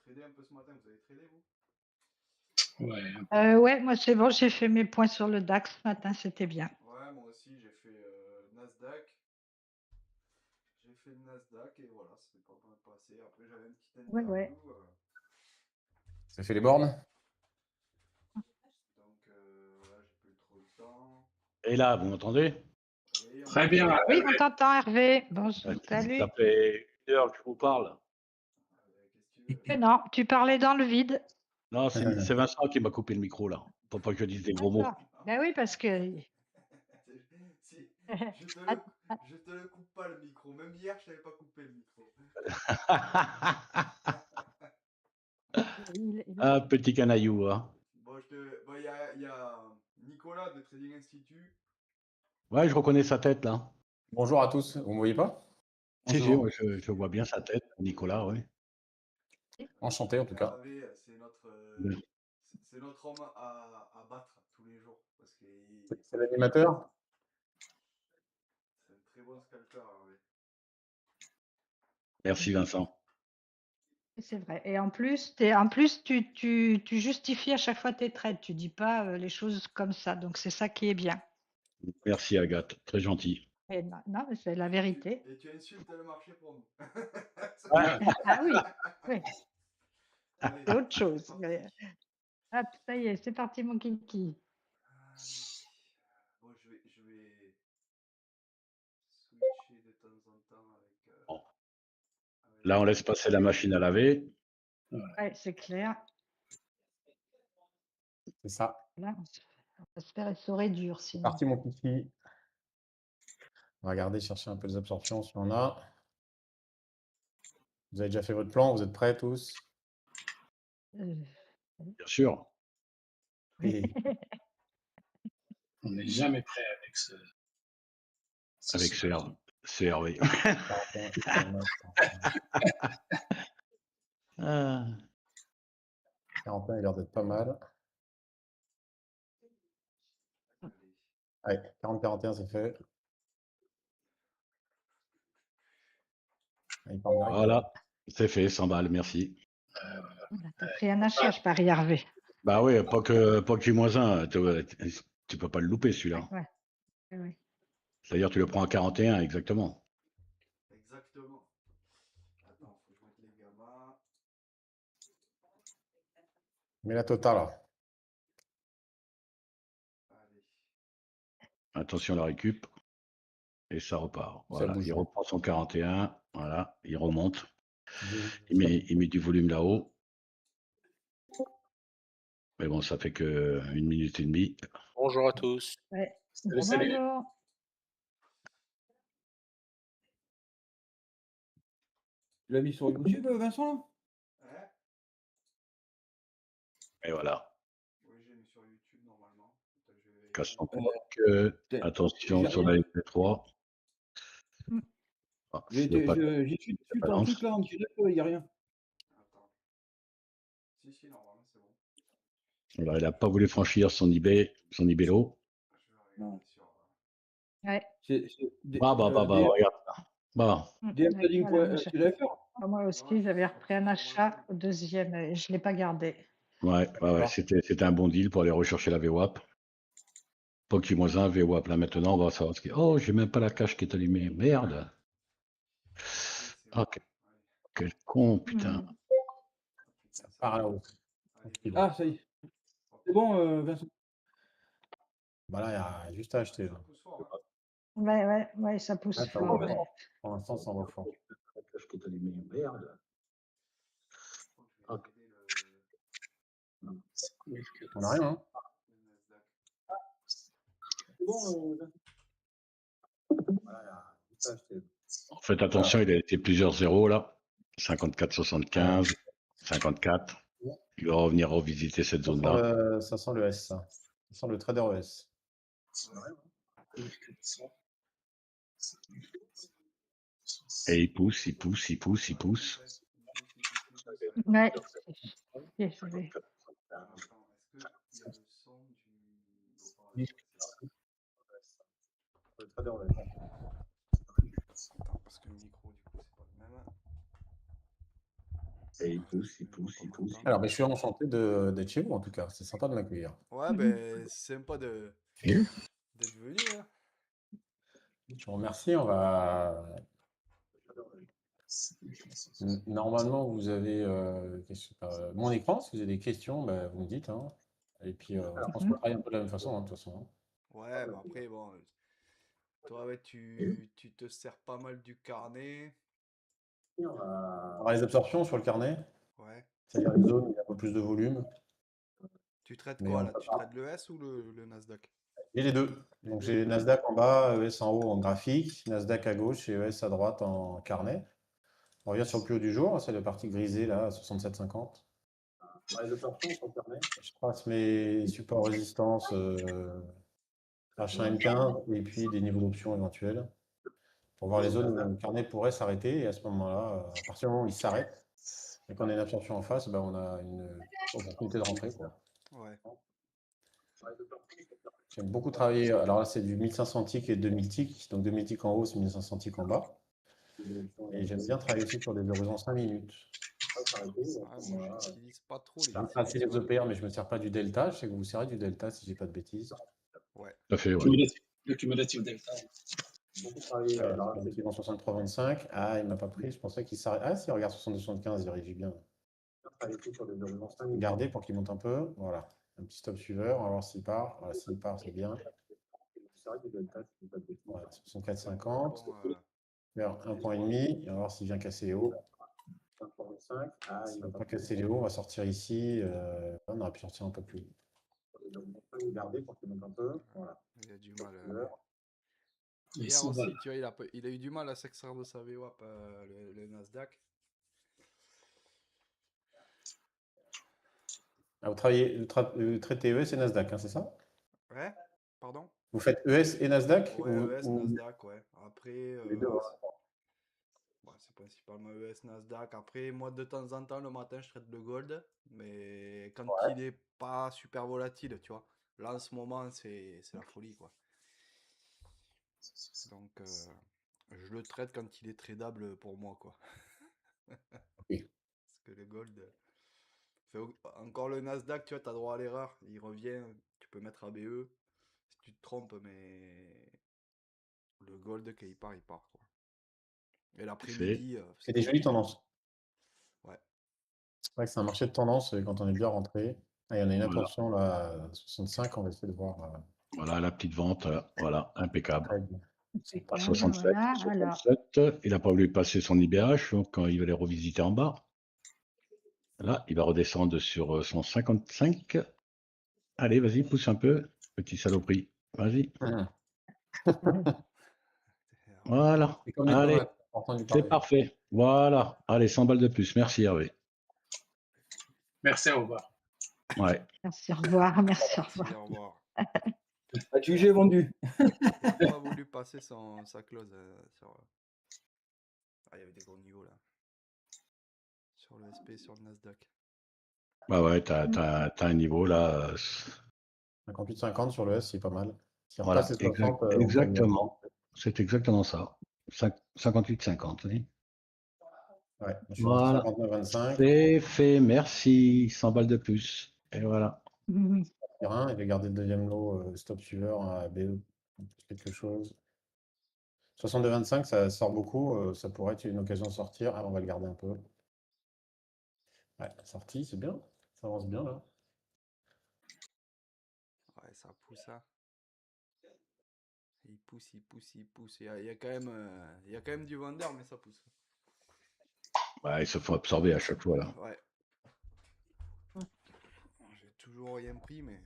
tradé un peu ce matin. Vous avez tradé, vous? Ouais. Ouais, moi c'est bon, j'ai fait mes points sur le DAX ce matin, c'était bien. Ouais, moi aussi, j'ai fait Nasdaq. J'ai fait le Nasdaq et voilà, c'était pas mal passé. Après, j'avais une petite Ouais, interview. ouais. Ça fait les bornes? Donc, voilà, j'ai plus trop le temps. Et là, vous m'entendez? Et on Très bien. Oui, on t'entend Hervé. Bonjour, salut. Ça fait 1 heure que je vous parle. Qu'est-ce que tu veux? Mais non, tu parlais dans le vide. Non, c'est Vincent qui m'a coupé le micro là, pour pas que je dise des gros mots. D'accord. Ben oui, parce que. Si, je te le coupe pas le micro. Même hier, je t'avais pas coupé le micro. Ah, petit canaillou, hein. Bon, il y a Nicolas de Trading Institute. Ouais, je reconnais sa tête là. Bonjour à tous, vous me voyez pas? Si, Bonjour. ouais, je vois bien sa tête, Nicolas, oui. Enchanté en tout cas. Hervé, c'est notre homme à battre tous les jours. Parce que C'est l'animateur? c'est un très bon scalper, Hervé. Merci Vincent. C'est vrai. Et en plus, tu justifies à chaque fois tes trades. Tu dis pas les choses comme ça. Donc c'est ça qui est bien. Merci Agathe, très gentil. Et non, mais c'est la vérité. Et tu insultes le marché pour nous. Ah oui, oui, Allez, c'est autre chose. c'est parti. Hop, ça y est, c'est parti mon kiki. Bon, je vais switcher de temps en temps avec. Bon. Là, on laisse passer la machine à laver. Ouais, c'est clair. C'est ça. Là, on va se faire essorer dur sinon. Parti mon kiki. On va regarder, chercher un peu les absorptions si on en a. Vous avez déjà fait votre plan, vous êtes prêts tous? Bien sûr. Et On n'est jamais prêt avec ce. Avec ce Hervé. Ah. 41, il a l'air d'être pas mal. Allez, 40-41, c'est fait. Il part direct. Voilà, c'est fait, 100 balles, merci. T'as pris un achat, je parie, Hervé. Bah oui, pas que Q-1, tu peux pas le louper celui-là. Ouais. Ouais. C'est-à-dire tu le prends à 41, exactement. Exactement. Attends, faut que je mette les gammas. Mais la totale. Allez. Attention à la récup. Et ça repart. Voilà, bouge. il reprend son 41. Voilà, il remonte. Deux. Il met du volume là-haut. Mais bon, ça fait que 1 minute et demie. Bonjour à tous. Ouais. Salut. Bonjour. Tu l'as mis sur YouTube, Vincent? Hein? Et voilà. Oui, j'ai mis sur YouTube normalement. Attends, je vais Casse son vérifier. coq. Attention sur la MP3. Ah, J'ai le pas- dessus ton balance. truc là, en direct, il n'y a rien. Attends. Si, normalement, c'est bon. Alors, il n'a pas voulu franchir son eBay, son eBaylo. Je vais regarder sur. Ouais. Regarde. Bah, DM Trading, Voilà, tu l'avais fait? moi aussi, j'avais repris un achat au deuxième et je ne l'ai pas gardé. ouais, c'était un bon deal pour aller rechercher la VWAP. Pas Q-1, VWAP. Là, maintenant, on va savoir ce qui est. Oh, j'ai même pas la cache qui est allumée. Merde. Ok, Ok. Quel con, putain. Ça part là-haut. Ah, ça y est. C'est bon, Vincent? Bah là, il y a juste à acheter. Ça Là. pousse fort, hein. Ouais, ça pousse Ah, ça fort. va. Ouais. Pour l'instant, ça va fort. La cache qui est allumée. Merde. Je crois que je vais regarder On a rien, hein? le Nasdaq. C'est bon, Voilà, il y a juste à acheter. Faites attention, il a été plusieurs zéros là. 54,75, 54. Il va revenir revisiter cette zone-là. Ça sent le S, ça. Ça sent le trader ES. Et il pousse, il pousse, il pousse, il pousse. Ouais. Ok, je vais. Attends, est-ce qu'il y a le son du haut-parleur? Le trader ES. Attends, parce que le micro, du coup, c'est pas le même. Et il pousse, il Pas pousse, il pousse. content. Alors, mais je suis enchanté d'être chez vous, en tout cas. C'est sympa de m'accueillir. Ouais, ben, c'est sympa d'être venu, hein. Je vous remercie. On va. Normalement, vous avez mon écran. Si vous avez des questions, bah, vous me dites, hein. Et puis, je pense qu'on travaille un peu de la même façon, hein, de toute façon, hein. Ouais, mais après, bon, toi, ouais, tu te sers pas mal du carnet. On va les absorptions sur le carnet, Ouais. c'est-à-dire les zones où il y a un peu plus de volume. Tu traites Mais quoi, on là? peut Tu pas. traites le S ou le Nasdaq? J'ai les deux. Les Donc, deux? j'ai Nasdaq en bas, ES en haut en graphique, Nasdaq à gauche et ES à droite en carnet. On revient sur le plus haut du jour, c'est la partie grisée, là, à 67,50. Les absorptions sur le carnet. Je trace mes supports résistance H1 N15 et puis des niveaux d'options éventuels pour voir les zones où le carnet pourrait s'arrêter. Et à ce moment-là, à partir du moment où il s'arrête et qu'on a une absorption en face, ben, on a une opportunité de rentrer, quoi. Ouais. J'aime beaucoup travailler. Alors là, c'est du 1500 ticks et 2000 ticks. Donc 2000 ticks en haut, c'est 1500 ticks en bas. Et j'aime bien travailler aussi sur des horizons 5 minutes. Ouais, moi, j'utilise pas trop les J'aime ticks, pas assez les tu vois. OPR, mais je me sers pas du delta. Je sais que vous vous servez du delta si j'ai pas de bêtises. Ouais. Tout à fait, ouais. Le cumulatif delta. Beaucoup travaillé. Alors là, c'est en 63-25. Ah, il m'a pas pris. Je pensais qu'il s'arrête. Ah, si, regarde 62-75, il réagit bien. Gardez pour qu'il monte un peu. Voilà. Un petit stop suiveur. On va voir s'il part. Voilà, s'il part, c'est bien. Voilà, 64-50. Bon, Vers 1,5 point. On va voir s'il vient casser les hauts. S'il ne va pas casser les hauts, on va sortir ici. On aurait pu sortir un peu plus haut. Garder pour qu'il monte un peu. Voilà. il a du mal. Il Hier s'envole. aussi, tu vois, il a eu du mal à s'extraire de sa VWAP, le Nasdaq. Ah, vous travaillez, vous traitez ES et Nasdaq, hein, c'est ça? Ouais? Pardon? Vous faites ES et Nasdaq Ouais, ES, Nasdaq, ouais. Après, les deux, ouais, c'est principalement ES, Nasdaq. Après, moi, de temps en temps, le matin, je traite le gold. Mais quand il est pas super volatile, tu vois. Là, en ce moment, c'est la folie, quoi. Donc, je le traite quand il est tradable pour moi, quoi. Ok. Parce que le gold. Encore le Nasdaq, tu vois, t'as droit à l'erreur. Il revient, tu peux mettre ABE. Si tu te trompes, mais le gold, quand il part, quoi. Et Fait. l'après-midi, C'est des jolies tendances. ouais. C'est vrai que c'est un marché de tendance quand on est bien rentré. Ah, il y en a une Voilà. attention là, à 65, on va essayer de voir. Voilà la petite vente. Voilà, impeccable. Très bien. À Impeccable, 67, voilà. Alors, 67. Il n'a pas voulu passer son IBH, donc quand il va les revisiter en bas, là, il va redescendre sur son 55. Allez, vas-y, pousse un peu, petit saloperie. Vas-y. Voilà. C'est comme les Allez, tomates, on a entendu c'est parler. parfait. Voilà. Allez, 100 balles de plus. Merci, Hervé. Merci, au revoir. Ouais. merci, au revoir. Merci, au Merci, revoir. au revoir. Jugé vendu. Il n'a pas voulu passer sa close sur. Ah, il y avait des gros niveaux là. Sur le SP, sur le Nasdaq. Bah ouais, t'as un niveau là. 58-50 sur le S, c'est pas mal. Si on Voilà, repasse les 60, on gagne. exactement. C'est exactement ça. 58-50, oui. Ouais, je suis Voilà. rentré 59-25. C'est fait, merci. 100 balles de plus. Et voilà. Mhm. Et je vais garder le deuxième lot, stop suiveur à BE, quelque chose. 62-25, ça sort beaucoup, ça pourrait être une occasion de sortir. Ah, on va le garder un peu. Ouais, sortie, c'est bien. Ça avance bien là. Ouais, ça pousse hein. Il pousse, il pousse, il pousse. Il y a quand même du vendeur, mais ça pousse. Ouais, il se faut absorber à chaque fois là. Ouais. J'ai toujours rien pris, mais.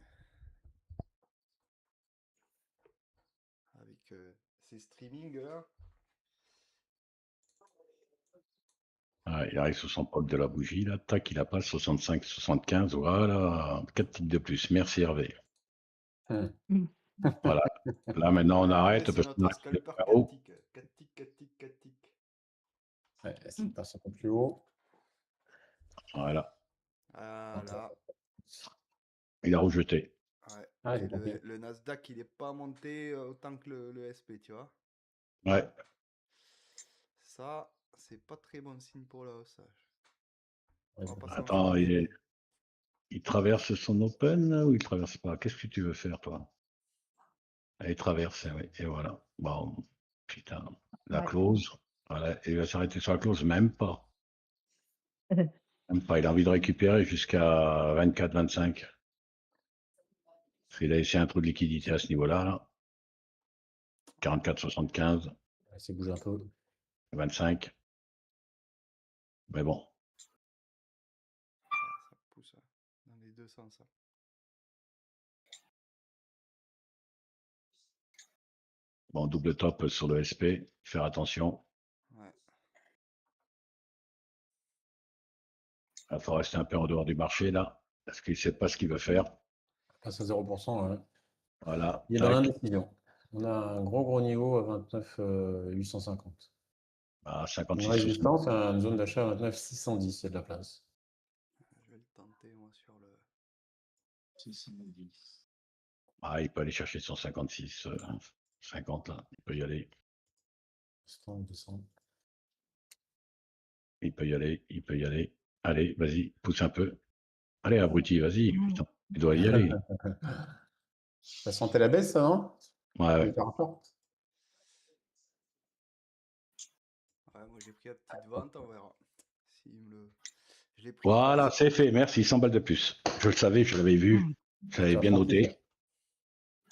Avec ces streamings là. Ouais, il arrive sur son pop de la bougie là. Tac, il a pas 65-75. Voilà. 4 titres de plus. Merci Hervé. Voilà. Là maintenant on arrête C'est parce qu'on notre arrive sur le scalper numéro. 4 ticks. 4 ticks, 4 ticks, 4 ticks. Ouais, s'il passe un peu plus haut. Voilà. Ah là. Il a rejeté. Ouais. Ah, Et j'ai compris. le Nasdaq, il n'est pas monté autant que le SP, tu vois. Ouais. Ça, c'est pas très bon signe pour la hausse. On va pas Attends, s'enfiler. il traverse son open ou il traverse pas? Qu'est-ce que tu veux faire, toi? Il traverse, oui. Et voilà. Bon, putain. La Ouais. close. Voilà. Il va s'arrêter sur la close, même pas. Même pas. Il a envie de récupérer jusqu'à 24-25. Parce qu'il a laissé un trou de liquidité à ce niveau-là. Là. 44-75, On va essayer de bouger un peu. 25. Mais bon. Ça pousse dans les deux sens. Ça. Bon, double top sur le SP. Faire attention. Ouais. Il faut rester un peu en dehors du marché, là. Parce qu'il ne sait pas ce qu'il veut faire. Passe à 0%. Ouais. Voilà. Il est dans Tac. l'indécision. On a un gros niveau à 29 850. À Une 56. résistance, une zone d'achat à 29 610, il y a de la place. Je vais le tenter, moi, sur le. 610. Ah, il peut aller chercher son 56, 50, là. Il peut y aller. 200. Il peut y aller. Il peut y aller. Allez, vas-y, pousse un peu. Allez, abruti, vas-y. Putain, tu dois y aller. Ça sentait la baisse, ça, non? Ouais, ouais. Hyper fort. Ouais, moi j'ai pris la petite vente, on verra. S'il me le. Je l'ai pris. Voilà, c'est fait. Merci. 100 balles de plus. Je le savais, je l'avais vu. Je l'avais bien noté.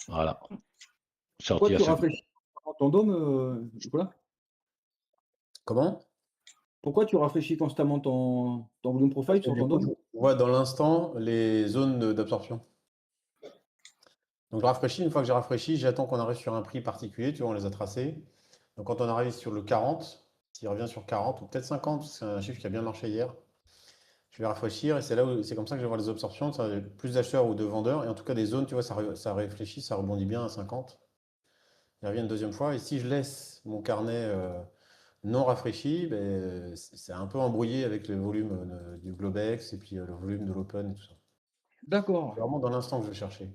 Voilà. Pourquoi Sorti à tu 5. rafraîchis ton dôme, Nicolas? Comment? Pourquoi tu rafraîchis constamment ton volume profile sur Du ton coup, dôme? je vois dans l'instant les zones d'absorption. Donc je rafraîchis, une fois que j'ai rafraîchi, j'attends qu'on arrive sur un prix particulier, tu vois, on les a tracés. Donc quand on arrive sur le 40, s'il revient sur 40, ou peut-être 50, parce que c'est un chiffre qui a bien marché hier, je vais rafraîchir et c'est là où c'est comme ça que je vais voir les absorptions, ça, plus d'acheteurs ou de vendeurs, et en tout cas des zones, tu vois, ça réfléchit, ça rebondit bien à 50. Il revient une deuxième fois, et si je laisse mon carnet non rafraîchi, ben, c'est un peu embrouillé avec le volume du Globex et puis le volume de l'Open et tout ça. D'accord. C'est vraiment dans l'instant que je vais chercher.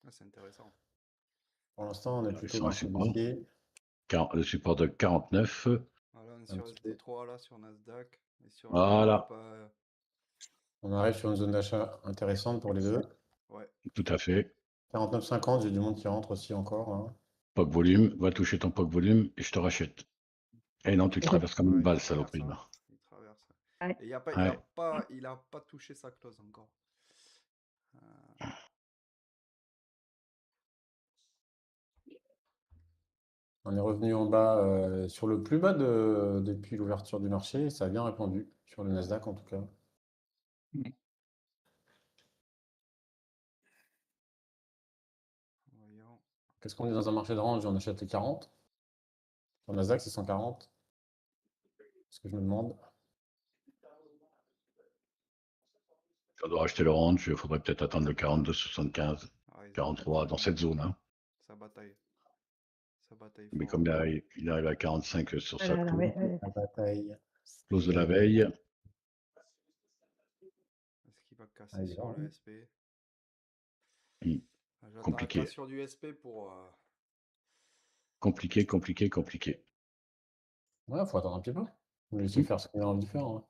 Ah, c'est intéressant. Pour l'instant, on est plutôt Sur un marché support. baissier. Le support de 49. Voilà, on est Un sur petit peu. ST3 là, sur Nasdaq. Et sur Voilà. l'Europe, On arrive sur une zone d'achat intéressante pour les deux. ouais. Tout à fait. 49,50, j'ai du monde qui rentre aussi encore, hein. POC volume. Va toucher ton POC volume et je te rachète. Et non, tu traverses comme une Ouais, balle, il traverse, saloperie. hein. Il traverse. Ouais. Et il Ouais. a pas touché sa close encore. On est revenu en bas sur le plus bas depuis l'ouverture du marché. Ça a bien répondu sur le Nasdaq en tout cas. Voyons. Qu'est-ce qu'on est dans un marché de range? On achète les 40. Sur le Nasdaq, c'est 140. C'est ce que je me demande. On doit acheter le range. Il faudrait peut-être attendre le 42,75. Ah, 43 dans cette zone. Hein. Ça bataille. Ça bataille Mais fort. comme il arrive à 45 sur sa Voilà, close, ouais. La bataille. close de la veille. Est-ce qu'il va casser Allez, sur là. le SP? Hmm. J'attends la Compliqué. cassure du SP pour. Compliqué. Ouais, faut attendre un petit peu. On va laisser faire ce qu'on a envie de faire, hein.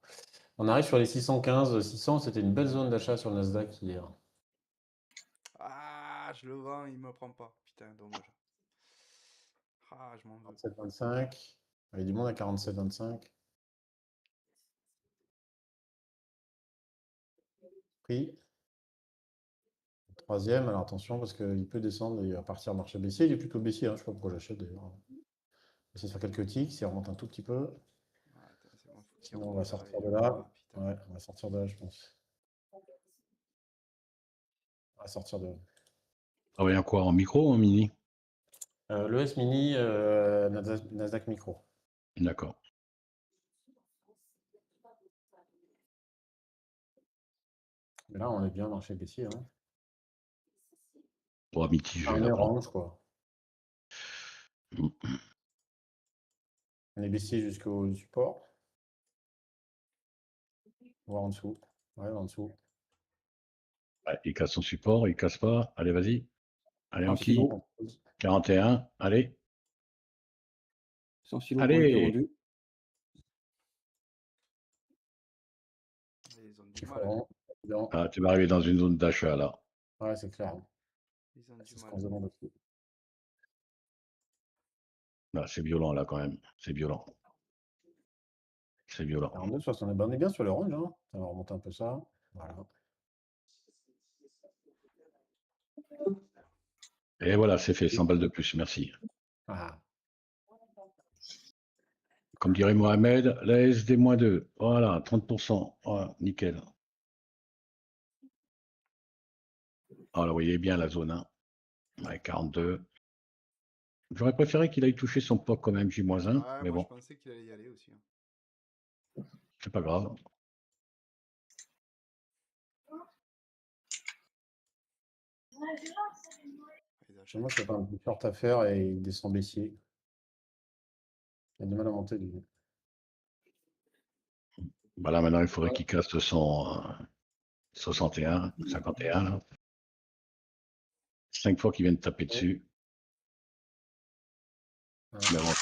On arrive sur les 615. 600, c'était une belle zone d'achat sur le Nasdaq hier. Ah, je le vends, il me prend pas. Putain, dommage. Ah, je m'en veux. 47,25. Il y a du monde à 47,25. Prix. Troisième, alors attention parce qu'il peut descendre et partir marché baissier. Il est plutôt baissier, hein. Je sais pas pourquoi j'achète d'ailleurs. On va essayer de faire quelques ticks, s'il remonte un tout petit peu. Ah, attends, c'est bon, faut qu'il Sinon, on remonte va à la sortir veille. de là. Ah, putain. Ouais, on va sortir de là, je pense. On va sortir de là. Travaille en quoi? En micro ou en mini? L'ES Mini, Nasdaq Micro. D'accord. Mais là, on est bien marché baissier, hein. Pour mitigé On là. est orange, quoi. Hmm. On est baissier jusqu'au support. Voire en dessous. Ouais, en dessous. Ouais, il casse son support, il casse pas. Allez, vas-y. Allez, en Un qui? silo. 41. Allez. Sans silo qui ont été Allez. vendus. qui mal. feront. Évidemment. Ah, tu vas arriver dans une zone d'achat là. Ouais, c'est clair. Ils ont du C'est ce mal. qu'on se demande aussi. Là, c'est violent là quand même. C'est violent. C'est violent. 42, 60. On est bien sur le range. Hein. Ça va remonter un peu ça. Voilà. Et voilà, c'est fait. 100 balles de plus. Merci. Ah. Comme dirait Mohamed, la SD-2. Voilà, 30%. Voilà, nickel. Ah là, vous voyez bien la zone 1. Ouais, 42. J'aurais préféré qu'il aille toucher son POC quand même, J-1, Ouais, mais moi bon, je pensais qu'il allait y aller aussi. Hein. c'est pas grave. Ils Chez moi, achètent. c'est pas un peu short à faire et il descend baissier. Il a du mal à monter, lui. Bah là, maintenant, il faudrait qu'il casse son 61, 51. Là. 5 fois qu'il vient de taper dessus. Ouais. Mais bon.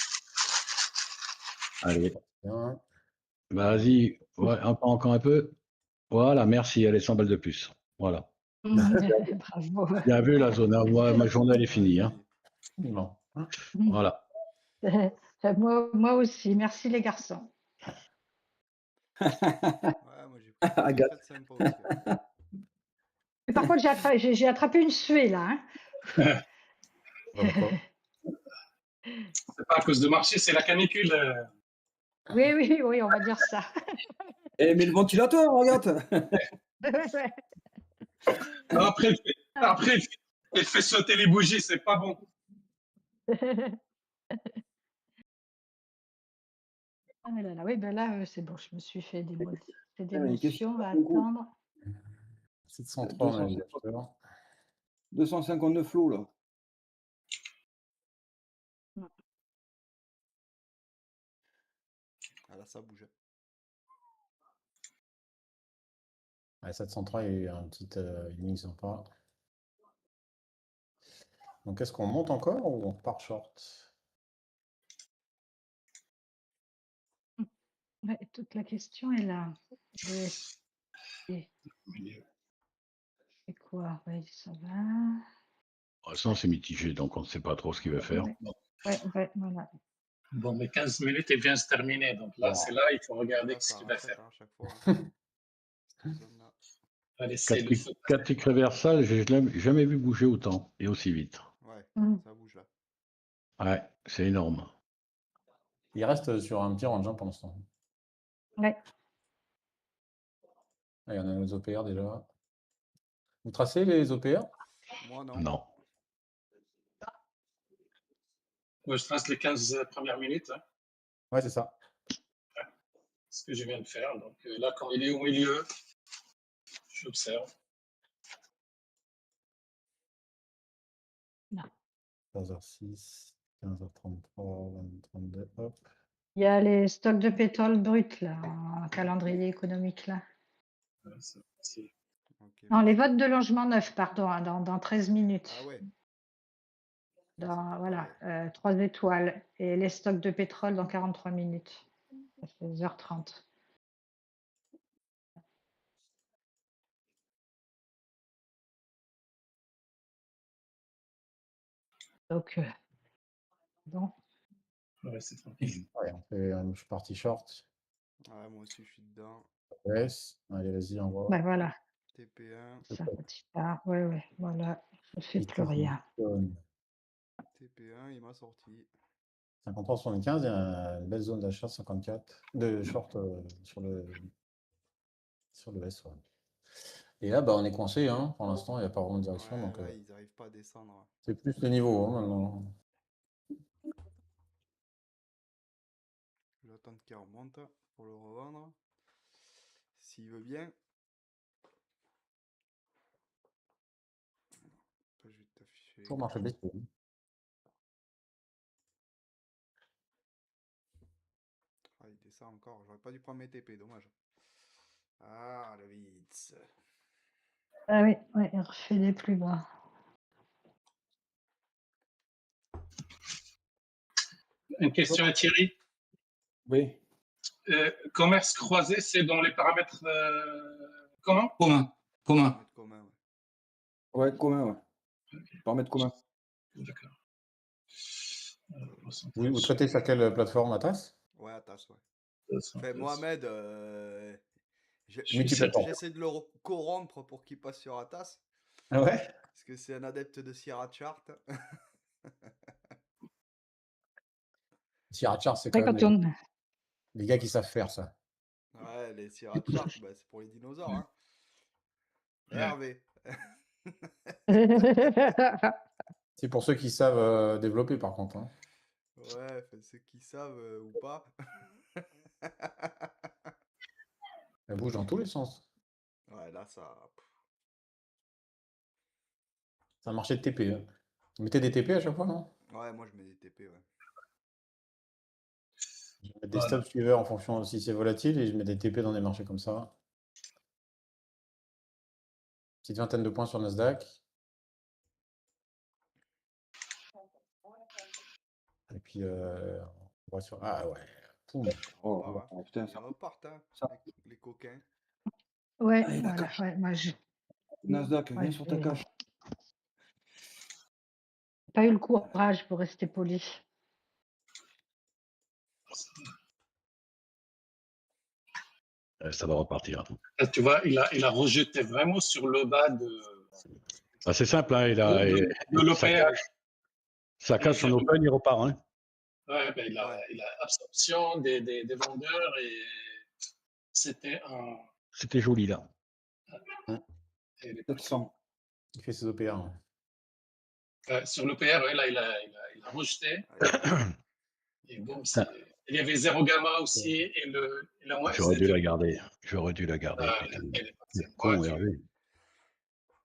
Allez, Bien. vas-y. Ouais, encore un peu. Voilà, merci. Allez, 100 balles de plus. Voilà. Bravo. Bien vu la zone. Hein. Moi, ma journée, elle est finie. Hein. Non. Voilà. Moi aussi. Merci les garçons. Ouais, moi j'ai pris des Agathe. trades sympas aussi. Hein. Mais par contre, j'ai attrapé une suée là. Hein. Comme quoi. C'est pas à cause de marché, c'est la canicule. Oui, on va dire ça. Eh, mais le ventilateur, Agathe. Après, elle fait sauter les bougies, c'est pas bon. Ah là là, oui, ben là, c'est bon, je me suis fait des mais qu'est-ce d'émotions que à c'est que vous attendre. 703, on a les acheteurs. 259 lots, là. Ah là, ça bouge. Ouais, 703, il y a eu un petit inning sympa. Donc, est-ce qu'on monte encore ou on repart short? Ouais, toute la question est là. C'est quoi? Oui, ça va. De toute façon, c'est mitigé, donc on ne sait pas trop ce qu'il va faire. Ouais, voilà. Bon, mais 15 minutes, elle vient se terminer. Donc là, Wow. c'est là, il faut regarder Là, ce ça qu'il va rachète faire. hein, à chaque fois. Hein. Cette zone-là. Allez, c'est le foot. 4 ticks reversal, j'ai jamais vu bouger autant et aussi vite. Ouais, ça bouge là. Ouais, c'est énorme. Il reste sur un petit range hein, pour l'instant. Ouais. Allez, on a nos OPR déjà. Vous tracez les OPR? Moi, non. Non. Moi, je trace les 15 premières minutes. Hein, Ouais, c'est ça. ce que je viens de faire. Donc là, quand il est au milieu, j'observe. 15h06, 15h33, 20h32, hop. Il y a les stocks de pétrole brut là, en calendrier économique là. C'est Okay, Non, les votes de logement neuf, pardon, hein, dans 13 minutes. Ah ouais. Voilà, 3 étoiles. Et les stocks de pétrole dans 43 minutes. Ça fait 2h30. Donc, bon. ouais, c'est tranquille. Ouais, je suis parti short. Ouais, moi aussi, je suis dedans. Yes. Allez, vas-y, envoie. Ben voilà, TP1. ça repart. Ouais, voilà, je ne fais plus rien. TP1, il m'a sorti. 53,75, il y a une belle zone d'achat, 54, de short sur le S. Ouais. Et là, bah, on est coincé, hein. Pour l'instant, il n'y a pas vraiment de direction. Ouais, donc, là, ils n'arrivent pas à descendre. c'est plus le niveau hein, maintenant. J'attends qu'il remonte pour le revendre. S'il veut bien. Je vais t'afficher. Pour marché baissier. Ah, il descend encore. J'aurais pas dû prendre mes TP, dommage. Ah, le Vitz. Ah oui, il refait des plus bas. Une question à Thierry. Oui. Commerce croisé, c'est dans les paramètres Comment? Commun. Commun. Mettre commun, ouais. Ouais, commun, ouais. Paramètre commun. D'accord. Vous traitez sur quelle plateforme, Atas? Ouais, Atas, ouais. Enfin, Mohamed, Multiplateforme. j'essaie de le corrompre pour qu'il passe sur Atas. Ah ouais? Parce que c'est un adepte de Sierra Chart. Sierra Chart, c'est Après, quand même quand on... les gars qui savent faire ça. Ouais, les Sierra Chart, bah, c'est pour les dinosaures. Hein. Hervé. C'est pour ceux qui savent développer, par contre. Hein. Ouais, enfin, ceux qui savent ou pas. Elle bouge dans tous les sens. Ouais, là, ça. C'est un marché de TP. Hein. Vous mettez des TP à chaque fois, non? Ouais, moi, je mets des TP, ouais. Je mets des Voilà. stop suiveurs en fonction de si c'est volatile et je mets des TP dans des marchés comme ça. Petite vingtaine de points sur Nasdaq. Et puis, on voit sur... Ah ouais. Poum. Oh, Part, hein. putain, Ils repartent, hein, ça. les coquins. Ouais, Allez, voilà. d'accord. Ouais, moi, Nasdaq, ouais, viens sur ta j'ai cage. pas eu le courage pour rester poli. Ça va repartir. Là, tu vois, il a rejeté vraiment sur le bas de Ah, c'est simple, hein, ça l'OPR. cache, ça cache son open, il repart. Hein. Ouais, ben, il a absorption des vendeurs et c'était un. C'était joli là. Et il est parti. 700. Il fait ses OPR. Hein. Sur l'OPR, ouais, là, il a rejeté. Et bon, il y avait zéro gamma aussi. Et le J'aurais dû la garder. J'aurais dû la garder. elle est partie. C'est con, Ouais, Hervé.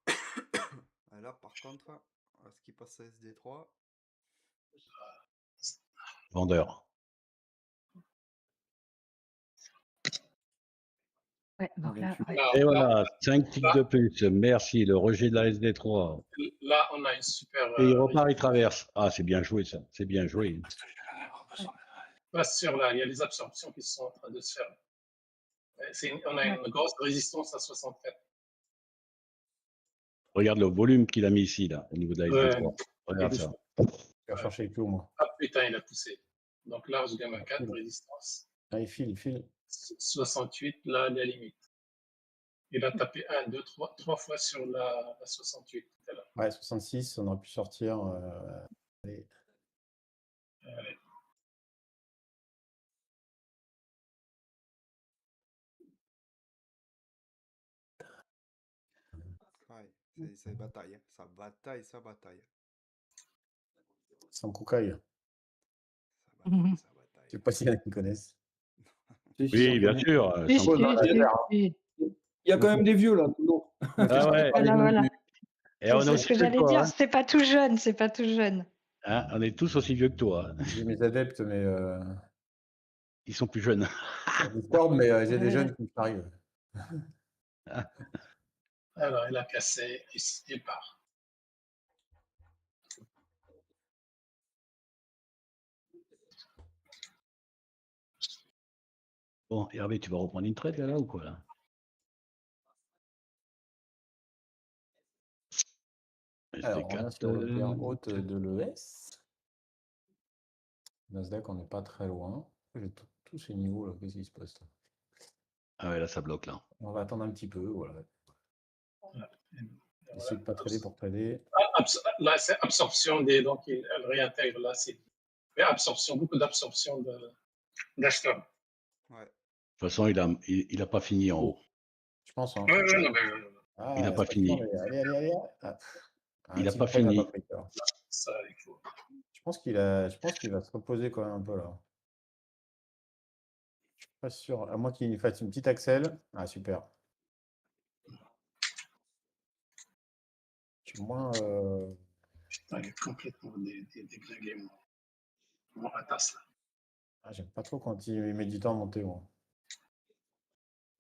Et là, par contre, est-ce qu'il passe à SD3? Vendeur. Ouais, donc là, ouais. Là, Et voilà, 5 ticks de plus. Merci, le rejet de la SD3. là, on a une super. Et il repart, il traverse. Ah, c'est bien joué ça. C'est bien joué. Pas sûr, là, il y a des absorptions qui sont en train de se faire. On a une grosse résistance à 64. Regarde le volume qu'il a mis ici, là, au niveau de la SD3. Regarde ça. Il va chercher les plus au moins. Ah putain, il a poussé. Donc là, je gamme 4 résistance. Ah, il file, il file. 68, là, la limite. Il a tapé 1, 2, 3 fois sur la 68 tout à l'heure. Ouais, 66, on aurait pu sortir. Allez. Allez. Ouais, c'est bataille. Hein. Ça bataille, ça bataille. Sans Koukaï. Ça bataille, ça bataille. Je sais pas s'il y en a qui connaissent. Oui, bien sûr. Si, sans- si. Il y a quand même des vieux là. toujours. Ah ouais. Voilà. Et on est C'est ce aussi que vieux j'allais toi, dire, hein. c'est pas tout jeune, c'est pas tout jeune. Hein, on est tous aussi vieux que toi. Hein. J'ai mes adeptes, mais Ils sont plus jeunes. sur Discord, mais j'ai des jeunes qui arrivent. Alors, il a cassé, il part. Bon, Hervé, tu vas reprendre une trade là ou quoi là? Alors, on est SD4, sur le paire haute de l'ES. Nasdaq, on n'est pas très loin. J'ai tous ces niveaux là. Qu'est-ce qui se passe là? Ah ouais, là ça bloque là. On va attendre un petit peu. Voilà. Essayer de pas trader pour trader. Là, c'est absorption donc elle réintègre là, c'est absorption, beaucoup d'absorption d'acheteurs. Ouais. De toute façon, il a pas fini en haut. Je pense. Hein. Ouais, non, mais Ah, Il n'a pas c'est fini. fort, mais allez. Ah, Il n'a petit pas trade n'a fini. pris peur. ça, il faut. Je pense qu'il va se reposer quand même un peu là. Je suis pas sûr. À moins qu'il fasse une petite accel. Ah, super. Je suis moins. Putain, il est complètement déglingué, mon Atas là. Ah, j'aime pas trop quand il met du temps à monter. Moi.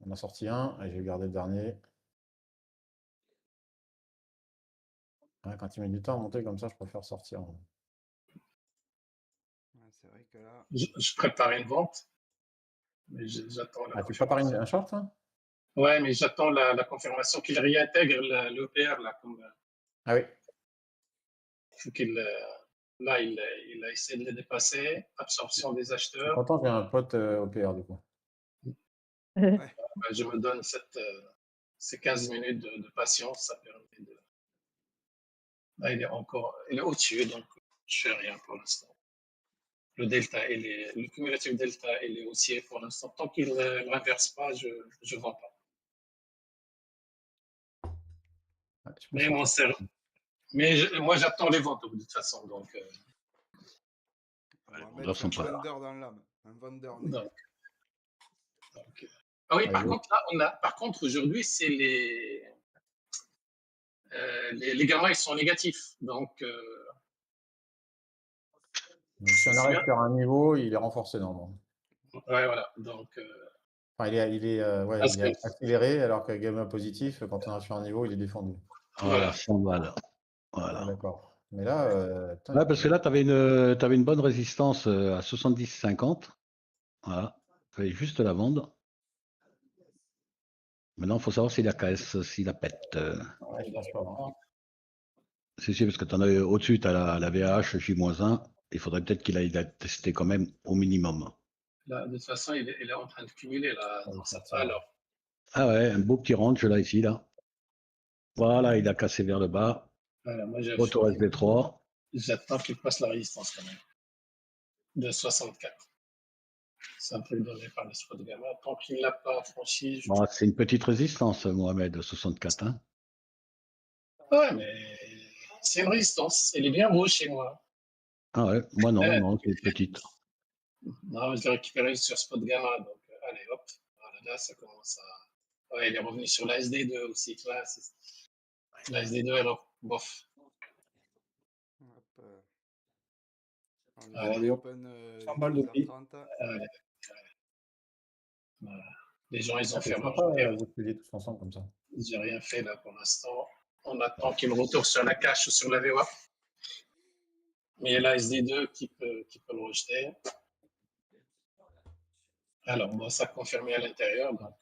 On a sorti un. Et j'ai gardé le dernier. Ouais, quand il met du temps à monter comme ça, je préfère sortir. Ouais, c'est vrai que là. Je prépare une vente, mais j'attends la Ah, tu prépares un short hein? Ouais, mais j'attends la confirmation qu'il réintègre l'EPR, là, comme Ah oui. faut qu'il, là, il a essayé de le dépasser, absorption des acheteurs. Pourtant, j'ai un pote OPR du coup. Ben, je me donne ces 15 minutes de patience, ça permet de. Là, il est au-dessus, donc je fais rien pour l'instant. Le delta, le cumulatif delta, il est haussier pour l'instant. Tant qu'il ne l'inverse pas, je ne vends pas. Ouais, je peux Mais, sortir. moi, j'attends les ventes de toute façon. Donc, On va vendeurs mettre sont un pas là. vendeur dans l'âme. Un vendeur né. Ah oui, Ah, par oui. contre, là, par contre, aujourd'hui, c'est les gammas, ils sont négatifs. Donc, Donc, si on c'est arrive bien. sur un niveau, il est renforcé normalement. Ouais, voilà. Donc, Enfin, ouais, parce il que, est accéléré, alors que gamma positif, quand on arrive sur un niveau, il est défendu. Voilà, 100 balles. Ah, Voilà. d'accord. Mais là, putain, Ouais, parce que là, tu avais une bonne résistance à 70,50. Voilà. Il fallait juste la vendre. Maintenant, il faut savoir si la caisse, s'il la pète. ouais, je pense pas. Hein. Si, parce que tu en as au-dessus, tu as la VH J-1. Il faudrait peut-être qu'il aille la tester quand même au minimum. là, de toute façon, il est en train de cumuler là, Ouais, dans ça cette tire. valeur. Ah ouais, un beau petit range là, ici, là. Voilà, il a cassé vers le bas. Voilà, moi, Retour SB3. j'attends qu'il passe la résistance quand même. De 64. C'est un peu donné par le spot gamma. Tant qu'il ne l'a pas franchi, je. Bon, c'est une petite résistance, Mohamed, 64. Hein. Ouais, mais c'est une résistance. Elle est bien rouge chez moi. Ah ouais, moi non, c'est petite. Non, je l'ai récupéré sur spot gamma. Donc, allez, hop. Voilà, là, ça commence à. Ouais, il est revenu sur la SD2 aussi. Tu vois, la SD2, alors, bof. Hop, on est Allez. sur Allez, hop. l'open 100 balles de prix. 10h30. Allez. Voilà. Les gens, ils ont C'est fait sympa, marcher. vous étudiez tous ensemble comme ça. J'ai rien fait là pour l'instant. On attend qu'il retourne sur la cache ou sur la VWAP. Mais il y a la SD2 qui peut le rejeter. Alors, bon, ça a confirmé à l'intérieur, donc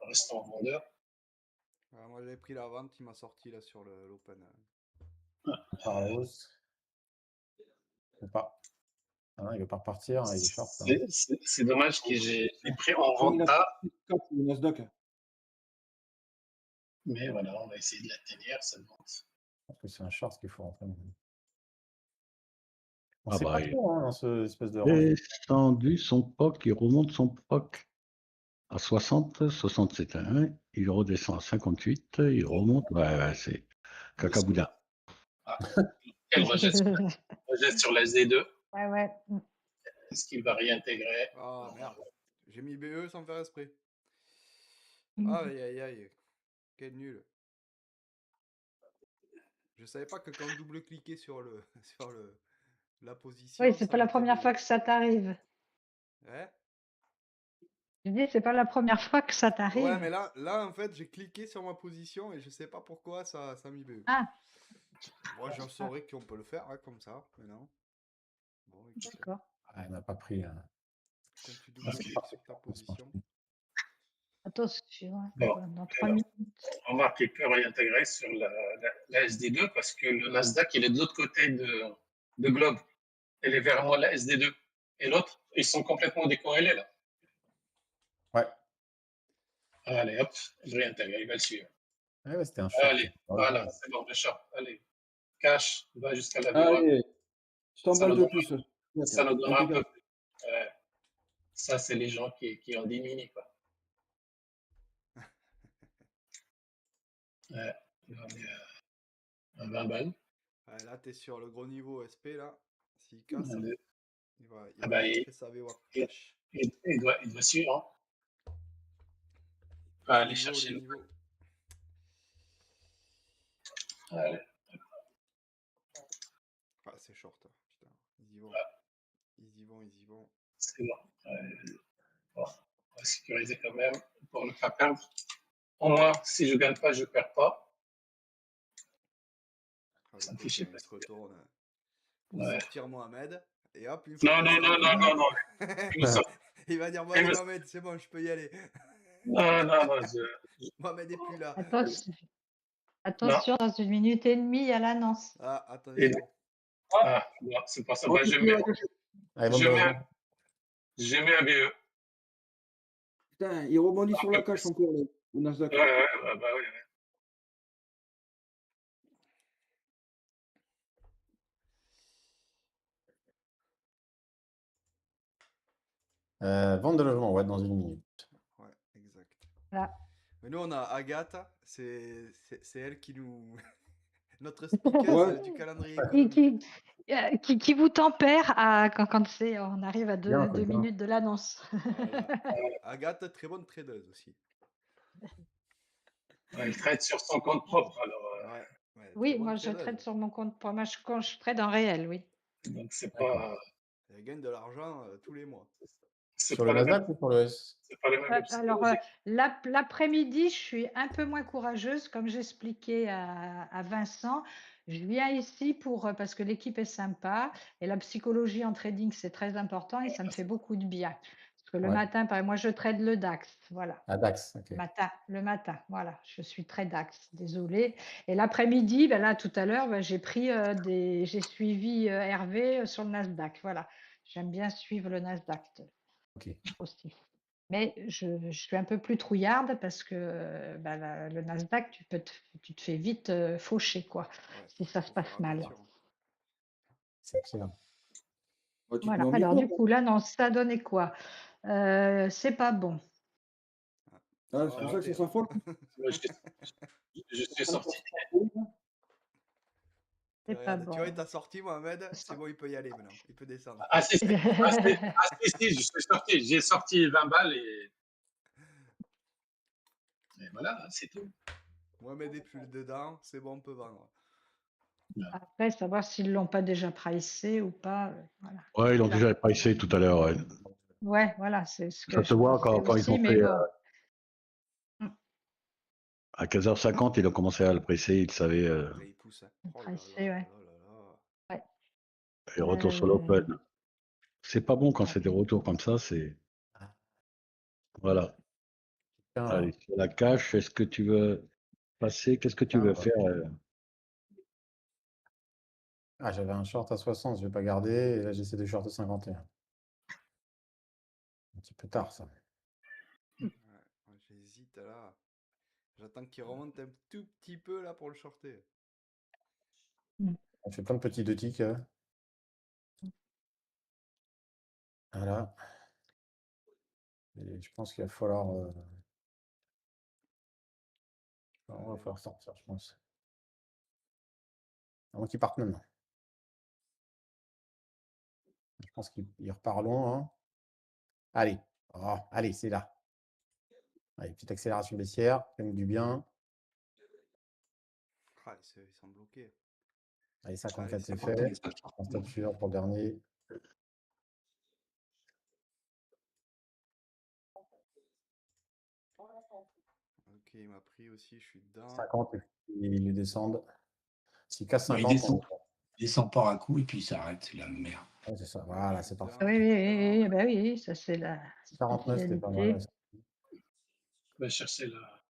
restons en vendeur. Moi j'avais pris la vente, il m'a sorti là sur l'open. Par la hausse. Ou pas. Ah non, il veut pas repartir, il est short. Hein. C'est dommage que j'ai pris en Comme il a vente, fait le Nasdaq. mais voilà, on va essayer de la tenir, ça monte. Je pense que c'est un short qu'il faut rentrer. On Ah sait bah, pas il trop hein, dans ce espèce de a range. descendu son POC, il remonte son POC à 60, 67, il redescend à 58, il remonte, ouais, c'est cacaboudin. Ah. Elle rejette sur la SD2. Ouais. Est-ce qu'il va réintégrer? Ah merde, j'ai mis BE sans faire exprès. Mm. Aïe, quel nul. Je savais pas que quand on double-cliquait sur la position. Oui, c'est ça pas la mettait première BE. fois que ça t'arrive. Ouais. Je dis, c'est pas la première fois que ça Ouais, t'arrive. mais là en fait, j'ai cliqué sur ma position et je sais pas pourquoi ça a mis BE. Ah, Moi, j'en saurais qu'on peut le faire comme ça, mais non. Bon, écoute, d'accord. Ah, il n'a pas pris. quand tu double-cliques sur ta position. Attention, Bon. dans 3 minutes. On va qu'il peut réintégrer sur la SD2 parce que le Nasdaq, il est de l'autre côté de Globe. Elle est vers moi, la SD2. Et l'autre, ils sont complètement décorrélés là. Ouais. Allez, hop, je réintègre, il va le suivre. Ouais, c'était un short. Allez, voilà, c'est bon, le short. Allez, cash, va jusqu'à la VWAP. Allez, 100 Ça balles nous de plus. Ça nous donnera un peu. Impeccable. Ça, c'est les gens qui ont des mini, quoi. Ouais, là, on est à 20 balles. Ouais, là, t'es sur le gros niveau SP, là. S'il casse, Allez. il va Ah bah, chercher sa VWAP cash. Il doit suivre. Hein. Va aller Niveau, chercher le le. niveau. Allez. Ah, c'est short, putain. Ils y vont. Ils y vont. C'est bon. Bon. On va sécuriser quand même pour ne pas perdre. Au moins, si je ne gagne pas, je ne perds pas. Ah, Ça me écoute, fait chier. il se retourne pour Ouais. sortir Mohamed. Et hop, une Non, fois non, qu'il non, sort, non. il va dire, bon, allez, Mohamed, c'est bon, je peux y aller. Non, non, non, Mohamed n'est plus là. Attention, non. attention, dans 1 minute et demie, il y a l'annonce. Ah, Et- attention. non, c'est pas ça. Oh, Bah, tu je peux mets, la cacher. Allez, je bon, mets, bon. je mets un BE. Putain, il rebondit sur la cache encore, là, au Nasdaq. Ouais, ouais, bah oui. Ouais. Vente de logement, ouais, dans 1 minute. Ouais, exact. Voilà. Mais nous, on a Agathe. C'est elle qui nous. Notre speaker Ouais. du calendrier Qui, économique. qui vous tempère quand on arrive à Bien, deux c'est bien. minutes de l'annonce. Voilà. Agathe, très bonne tradeuse aussi. Ouais, il trade sur son compte propre, alors. Ouais, ouais, très Oui, bonne moi je tradeuse. trade sur mon compte. Moi, quand je trade en réel, oui. Donc c'est D'accord. pas, Elle gagne de l'argent tous les mois. c'est Sur pas le la même, Nasdaq ou sur le S? c'est pas la même Alors, psychologie. l'après-midi, je suis un peu moins courageuse, comme j'expliquais à Vincent. Je viens ici parce que l'équipe est sympa et la psychologie en trading, c'est très important et ça me fait beaucoup de bien. Parce que le Ouais. matin, par exemple, moi, je trade le DAX, voilà. Ah, DAX, ok. Le matin, voilà, je suis très DAX, désolée. Et l'après-midi, ben là, tout à l'heure, ben, j'ai suivi Hervé sur le Nasdaq, voilà. J'aime bien suivre le Nasdaq Ok. aussi. Mais je suis un peu plus trouillarde parce que ben, le Nasdaq, tu te fais vite faucher, quoi, Ouais, si ça se faut faire passe mal. attention. C'est clair. Ouais, tu te Voilà. mets au Alors, micro, du coup, là, non, ça donnait quoi? C'est pas bon. Ah, Ça c'est va pour ça que monter, ça s'affole. Moi, je suis sorti. C'est pas Regarde, tu vois, il bon. t'a sorti, Mohamed. C'est bon, il peut y aller maintenant. Il peut descendre. Ah, si, si, si, je suis sorti. J'ai sorti 20 balles et voilà, c'est tout. Mohamed est plus dedans. C'est bon, on peut vendre. Après, savoir s'ils l'ont pas déjà pricé ou pas. Voilà. Ouais, ils l'ont Là. déjà pricé tout à l'heure. Ouais. Ouais, voilà, c'est ce que Ça se je voit pensais quand ils aussi, ont mais fait bon. à 15h50, ils ont commencé à le presser. Ils savaient. Là, il pousse. Hein. Oh là Pricé, là ouais. là là là. Ouais. Et retour sur l'open. C'est pas bon quand Ouais. c'est des retours comme ça. C'est voilà. Tiens, Allez, sur la cache, est-ce que tu veux passer? Qu'est-ce que tu veux faire? Ah, j'avais un short à 60, je vais pas garder. Et là, j'essaie de short à 51. Un petit peu tard, ça. Ouais, j'hésite là. J'attends qu'il remonte un tout petit peu là pour le shorter. On fait plein de petits deux ticks. Voilà. Et je pense qu'il va falloir. On va falloir sortir, je pense. À moins qu'il parte maintenant. Je pense qu'il repart long. Hein. Allez. Oh, allez, c'est là. Allez, petite accélération baissière. Fait du bien. Ah, ils sont bloqués. Allez, Allez, 54, c'est c'est fait. Un stop suivant pour le dernier. Ok, il m'a pris aussi, je suis dedans. 50, et puis ils descendent. S'il casse Ouais, 50, il descend par un coup et puis il s'arrête. C'est la merde. ouais, c'est ça. Voilà, c'est parfait. Oui, oui, oui, bah oui, ça c'est la 49, c'était pas mal. spécialité. Je vais chercher là.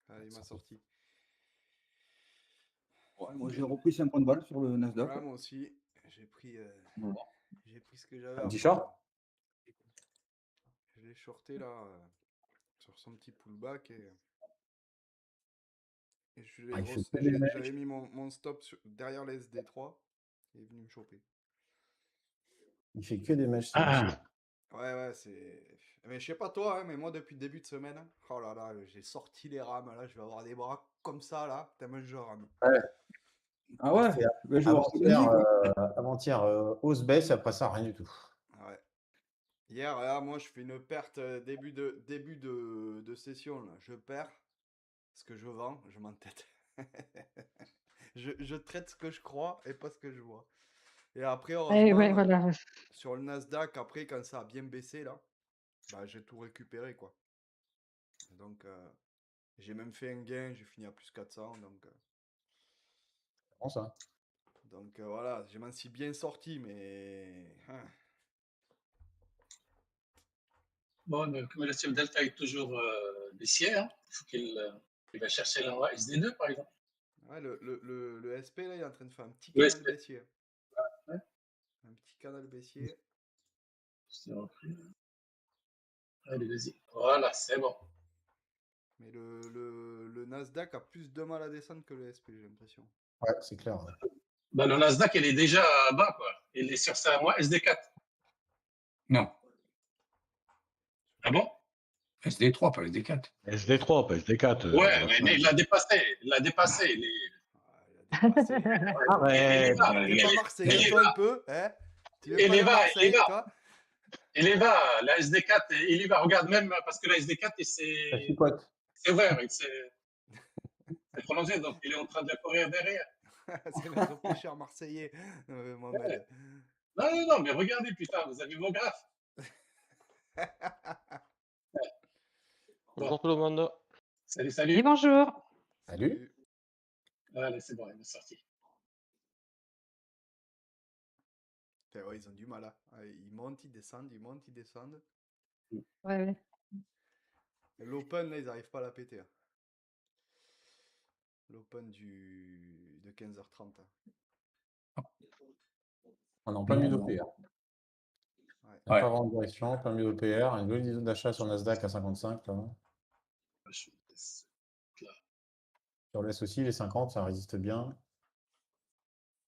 Allez, il m'a sorti. Ouais, moi, j'ai repris 50 balles sur le Nasdaq. Voilà, moi aussi. J'ai pris ce que j'avais Un à petit prendre. short. Je l'ai shorté là sur son petit pullback et Il fait que des mèches. j'avais mis mon stop derrière les SD3 et il est venu me choper. Il fait que des mèches. Ah, Ouais, c'est. Mais je sais pas toi, hein, mais moi depuis le début de semaine, oh là là, j'ai sorti les rames là, je vais avoir des bras comme ça là, tellement je rame. Ah ouais, C'est ben, je vais voir Avant-hier, lundi, quoi. avant-hier, hausse baisse, et après ça, rien du tout. Ouais. Hier, là, moi je fais une perte début de session là, je perds ce que je vends, je m'entête. je traite ce que je crois et pas ce que je vois. Et après, Et heureusement, ouais, voilà. sur le Nasdaq, après, quand ça a bien baissé, là, bah, j'ai tout récupéré, quoi. Donc, j'ai même fait un gain, j'ai fini à plus 400, C'est bon, ça. voilà, je m'en suis bien sorti, mais... hein. Bon, le cumulatif delta est toujours baissier. Hein. Il faut il va chercher l'endroit SD2, par exemple. Ouais, le SP, là, il est en train de faire un petit Le canal SP. baissier. Ouais. Un petit canal baissier. C'est repris. Allez, vas-y. Voilà, c'est bon. Mais le Nasdaq a plus de mal à descendre que le SP, j'ai l'impression. Ouais, c'est clair. Ouais. Bah, le Nasdaq, il est déjà bas, quoi. Il est sur sa mois SD4. Non, Ah bon? SD3, pas SD4. SD3, pas SD4. Ouais, mais il l'a dépassé. Il l'a dépassé. Il est, Ah, il a dépassé. il est Arrête. bas. T'es Il pas est, Marseillais, il est toi, bas. un peu, hein? Tu viens Il pas est de bas, il est Marseille, bas. toi? Il est bas. La SD4, il y va. Regarde même, parce que la SD4, Ça c'est chipote. ouvert. Il s'est prolongé, donc il est en train de la courir derrière. C'est le repêcheur marseillais, Mohamed. Non, non, non, mais regardez, putain, vous avez vos graphes. Bonjour tout le monde. Salut, Et salut. bonjour. Salut. Allez, c'est bon, il est sorti. Putain, ouais, ils ont du mal, hein. Ils montent, ils descendent, ils montent, ils descendent. Ouais, ouais. Et l'open, là, ils n'arrivent pas à la péter, hein. L'open de 15h30. Hein. On n'a pas mis d'OPR. Ouais. On n'a Ouais. pas vraiment de direction, pas mis d'OPR. Une jolie zone d'achat sur Nasdaq à 55. Là. Je laisse là. Sur l'S aussi, les 50, ça résiste bien.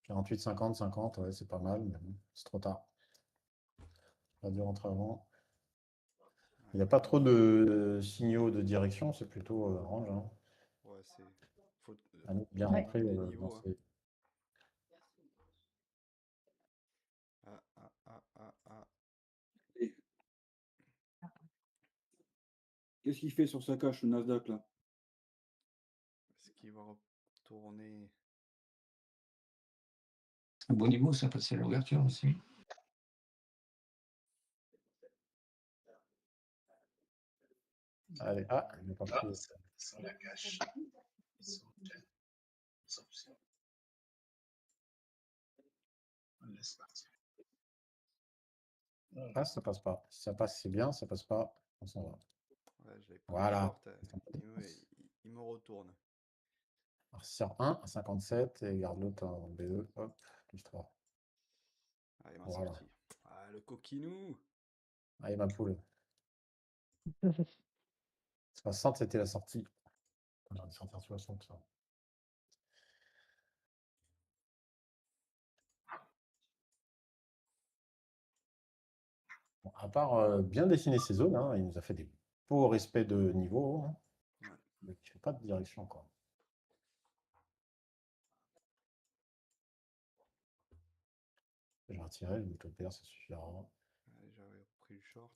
48, 50, 50, ouais, c'est pas mal, mais bon, c'est trop tard. Pas dû rentrer avant. Il n'y a pas trop de signaux de direction, c'est plutôt orange. Hein. Ouais, c'est. Faut Bien Ouais. rentré des dans niveaux, hein. ces... Ah. Qu'est-ce qu'il fait sur sa cache, le Nasdaq, là? Est-ce qu'il va retourner? Un bon niveau, ça passe à l'ouverture aussi. Allez, il n'a pas pris. Sur la cache. Ils sont pleins. Options. On laisse partir. Ah, ça passe pas. Si ça passe, c'est bien. Ça passe pas, on s'en va. Ouais, j'avais pas Voilà. short. Il me retourne. Alors, sort 1 à 57 et garde l'autre en B2. Hop, plus 3. Allez, m'a Voilà. sorti. Ah, le coquinou. Allez, ma poule. 60, c'était la sortie. J'en ai sorti 60. Ça. Bon, à part bien dessiner ses zones, hein, il nous a fait des beaux respects de niveau. Hein, Ouais. mais qui ne fait pas de direction. Quoi. Je vais retirer, le top pair, ça suffira. Ouais, j'avais pris le short.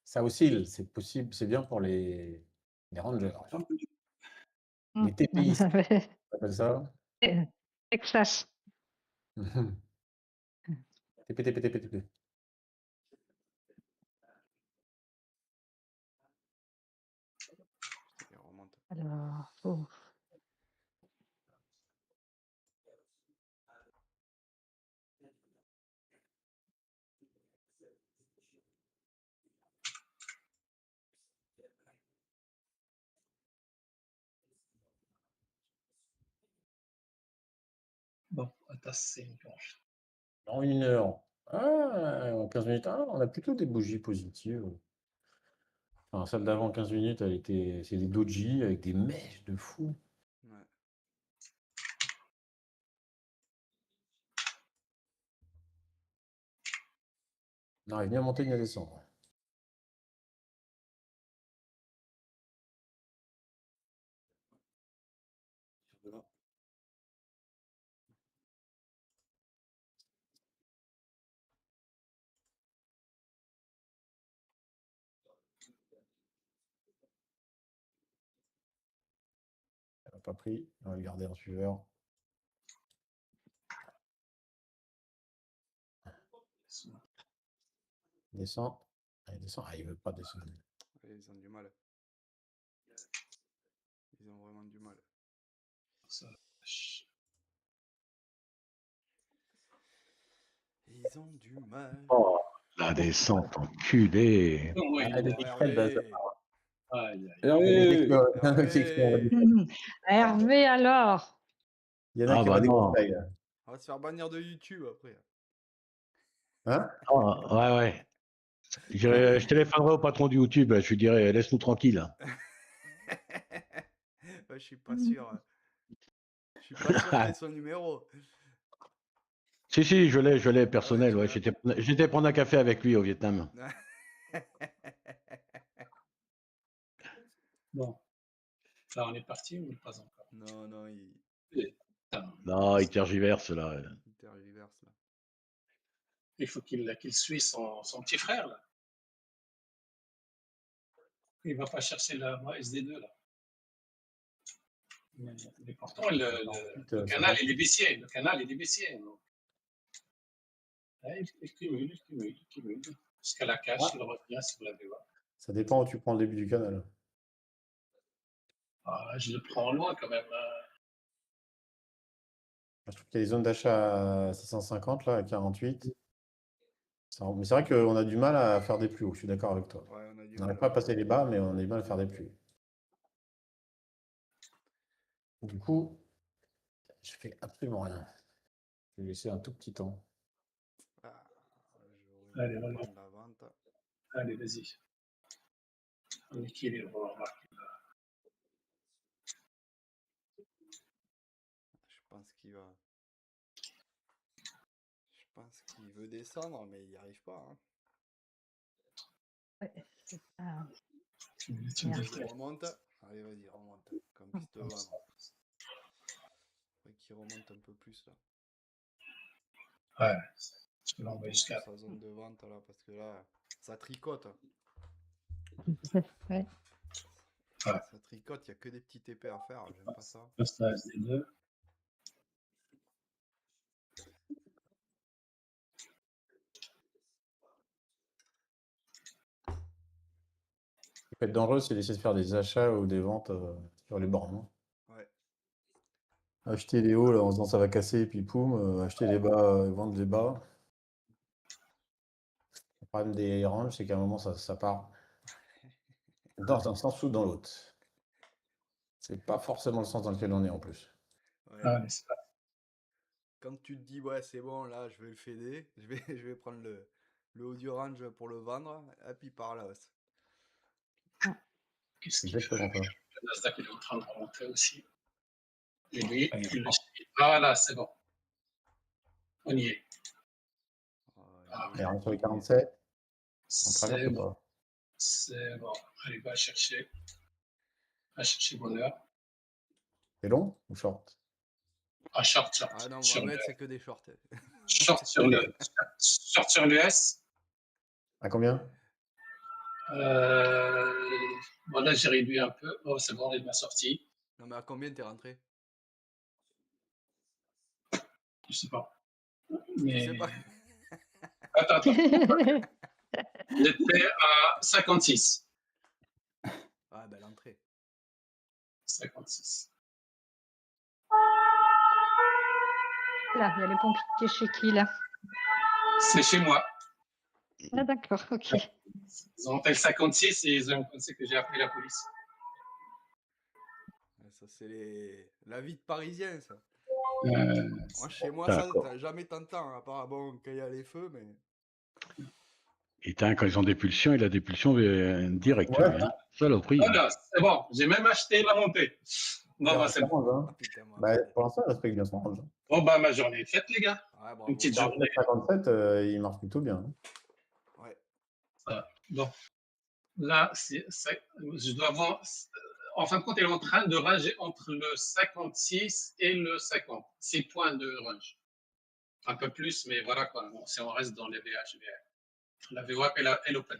Ça oscille, c'est possible, c'est bien pour les rangers. Les TPI, ça s'appelle ça. Texas. TP. Il remonte. Alors, oh. Bon, c'est une planche. Dans 1 heure. Ah, en 15 minutes. Ah, on a plutôt des bougies positives. Enfin, celle d'avant 15 minutes, c'est des doji avec des mèches de fou. Ouais. On arrive ni à monter ni à descendre. Voilà. Elle n'a pas pris. On va le garder en suiveur. Descend. Allez, descend. Ah, il veut pas descendre. Ils ont du mal. Ils ont vraiment du mal. Ça, Ils ont du mal. Oh, la descente, enculé. Comment il Ah, est des là. extraits de ça. Aïe, aïe. Hervé, Il y en a qui expliquent. Hervé, alors. Il y en a Ah qui bah ont des non. conseils. On va se faire bannir de YouTube après. Hein? Ah, ouais, ouais. Je téléphonerai au patron du YouTube, je lui dirai laisse-nous tranquille. Ouais, je suis pas sûr. Je suis pas sûr que t'aies son numéro. Si, je l'ai, Ah ouais, personnel. tu Ouais. l'as. J'étais prendre un café avec lui au Vietnam. Bon, là, on est parti ou pas encore? Non, non, il Putain, Non, il tergiverse là. tergiverse là. il faut qu'il suive son petit frère, là. Il va pas chercher la SD2, là. Mais pourtant, le canal, il est baissier. Le canal, il est baissier. Donc. Ouais, il cumule. Jusqu'à la cache, il revient sur la VOA. Ça dépend où tu prends le début du canal. Ah, je le prends loin quand même. Je trouve qu'il y a des zones d'achat à 650, là, à 48. Mais c'est vrai qu'on a du mal à faire des plus hauts, je suis d'accord avec toi. Ouais, on a du On mal n'arrive à pas à faire. passer les bas, mais on a du mal à faire des plus hauts. Du coup, je fais absolument rien. Je vais laisser un tout petit temps. Ah, Allez, je allez. prendre la vente. Allez, vas-y. On équilibre, on va voir. Je pense qu'il va. Je pense qu'il veut descendre, mais il n'y arrive pas. Hein. Ouais, c'est ça. Tu me Merde. dis Vas-y, remonte. Allez, vas-y, remonte. Comme piste de vendre. Faudrait qu'il remonte un peu plus là. Ouais, tu peux Il l'envoyer tombe sur jusqu'à. sa zone de vente là, parce que là, ça tricote. Ouais. Ouais. Ça tricote, il n'y a que des petits TP à faire, j'aime pas ça. Poste à SD2. Ce qui peut être dangereux, c'est d'essayer de faire des achats ou des ventes sur les bornes. Hein. Ouais. Acheter les hauts là, en se disant ça va casser, et puis poum, acheter les bas, vendre les bas. Le problème des ranges, c'est qu'à un moment, ça part dans un sens ou dans l'autre. C'est pas forcément le sens dans lequel on est en plus. Ouais. Ah, mais c'est pas. Quand tu te dis, ouais, c'est bon, là, je vais le fader, je vais prendre le haut du range pour le vendre, et puis par la hausse. Qu'est-ce qu'il fait? Exactement ça. Le Nasdaq, il est en train de remonter aussi. Et lui, Ouais. il le suit. Voilà, c'est bon. On y est. Ah, Et on sur les 47, on C'est traverse ou bon. pas? C'est bon. Allez, va chercher. Va chercher bonheur. C'est long ou short? Ah, short. Ah non, Sur vraiment, le, c'est que des shorts. short sur l'US. À combien? Bon, là, j'ai réduit un peu. Oh, c'est bon, il m'a sorti. Non, mais à combien t'es rentré? Je sais pas. Je Mais... sais pas. Attends. J'étais à 56. Ah, ben l'entrée. 56. Là, il y a les pompiers chez qui, là? C'est chez moi. Ah, d'accord, ok. Ils ont appelé 56 et ils ont pensé que j'ai appelé la police. Ça, c'est la vie de Parisien, ça. Euh, Moi, chez moi, D'accord. ça, jamais t'entends, à part, bon, quand il y a les feux, mais... Et quand ils ont des pulsions, il a des pulsions directes. Ouais. Lui, hein. Saloperie. Voilà, c'est bon. J'ai même acheté la montée. Bon, bah, c'est bon. Hein. Ah, putain, moi. Bah, pour l'instant, il respecte bien son range. Bon, bah, ma journée est faite, les gars. Ouais, bravo. Une petite Dans journée. 57, il marche plutôt bien. Hein. Ouais. Bon. Là, je dois avoir. En fin de compte, elle est en train de ranger entre le 56 et le 50. 6 points de range. Un peu plus, mais voilà quoi. Bon, si on reste dans les VH, la VWAP est open.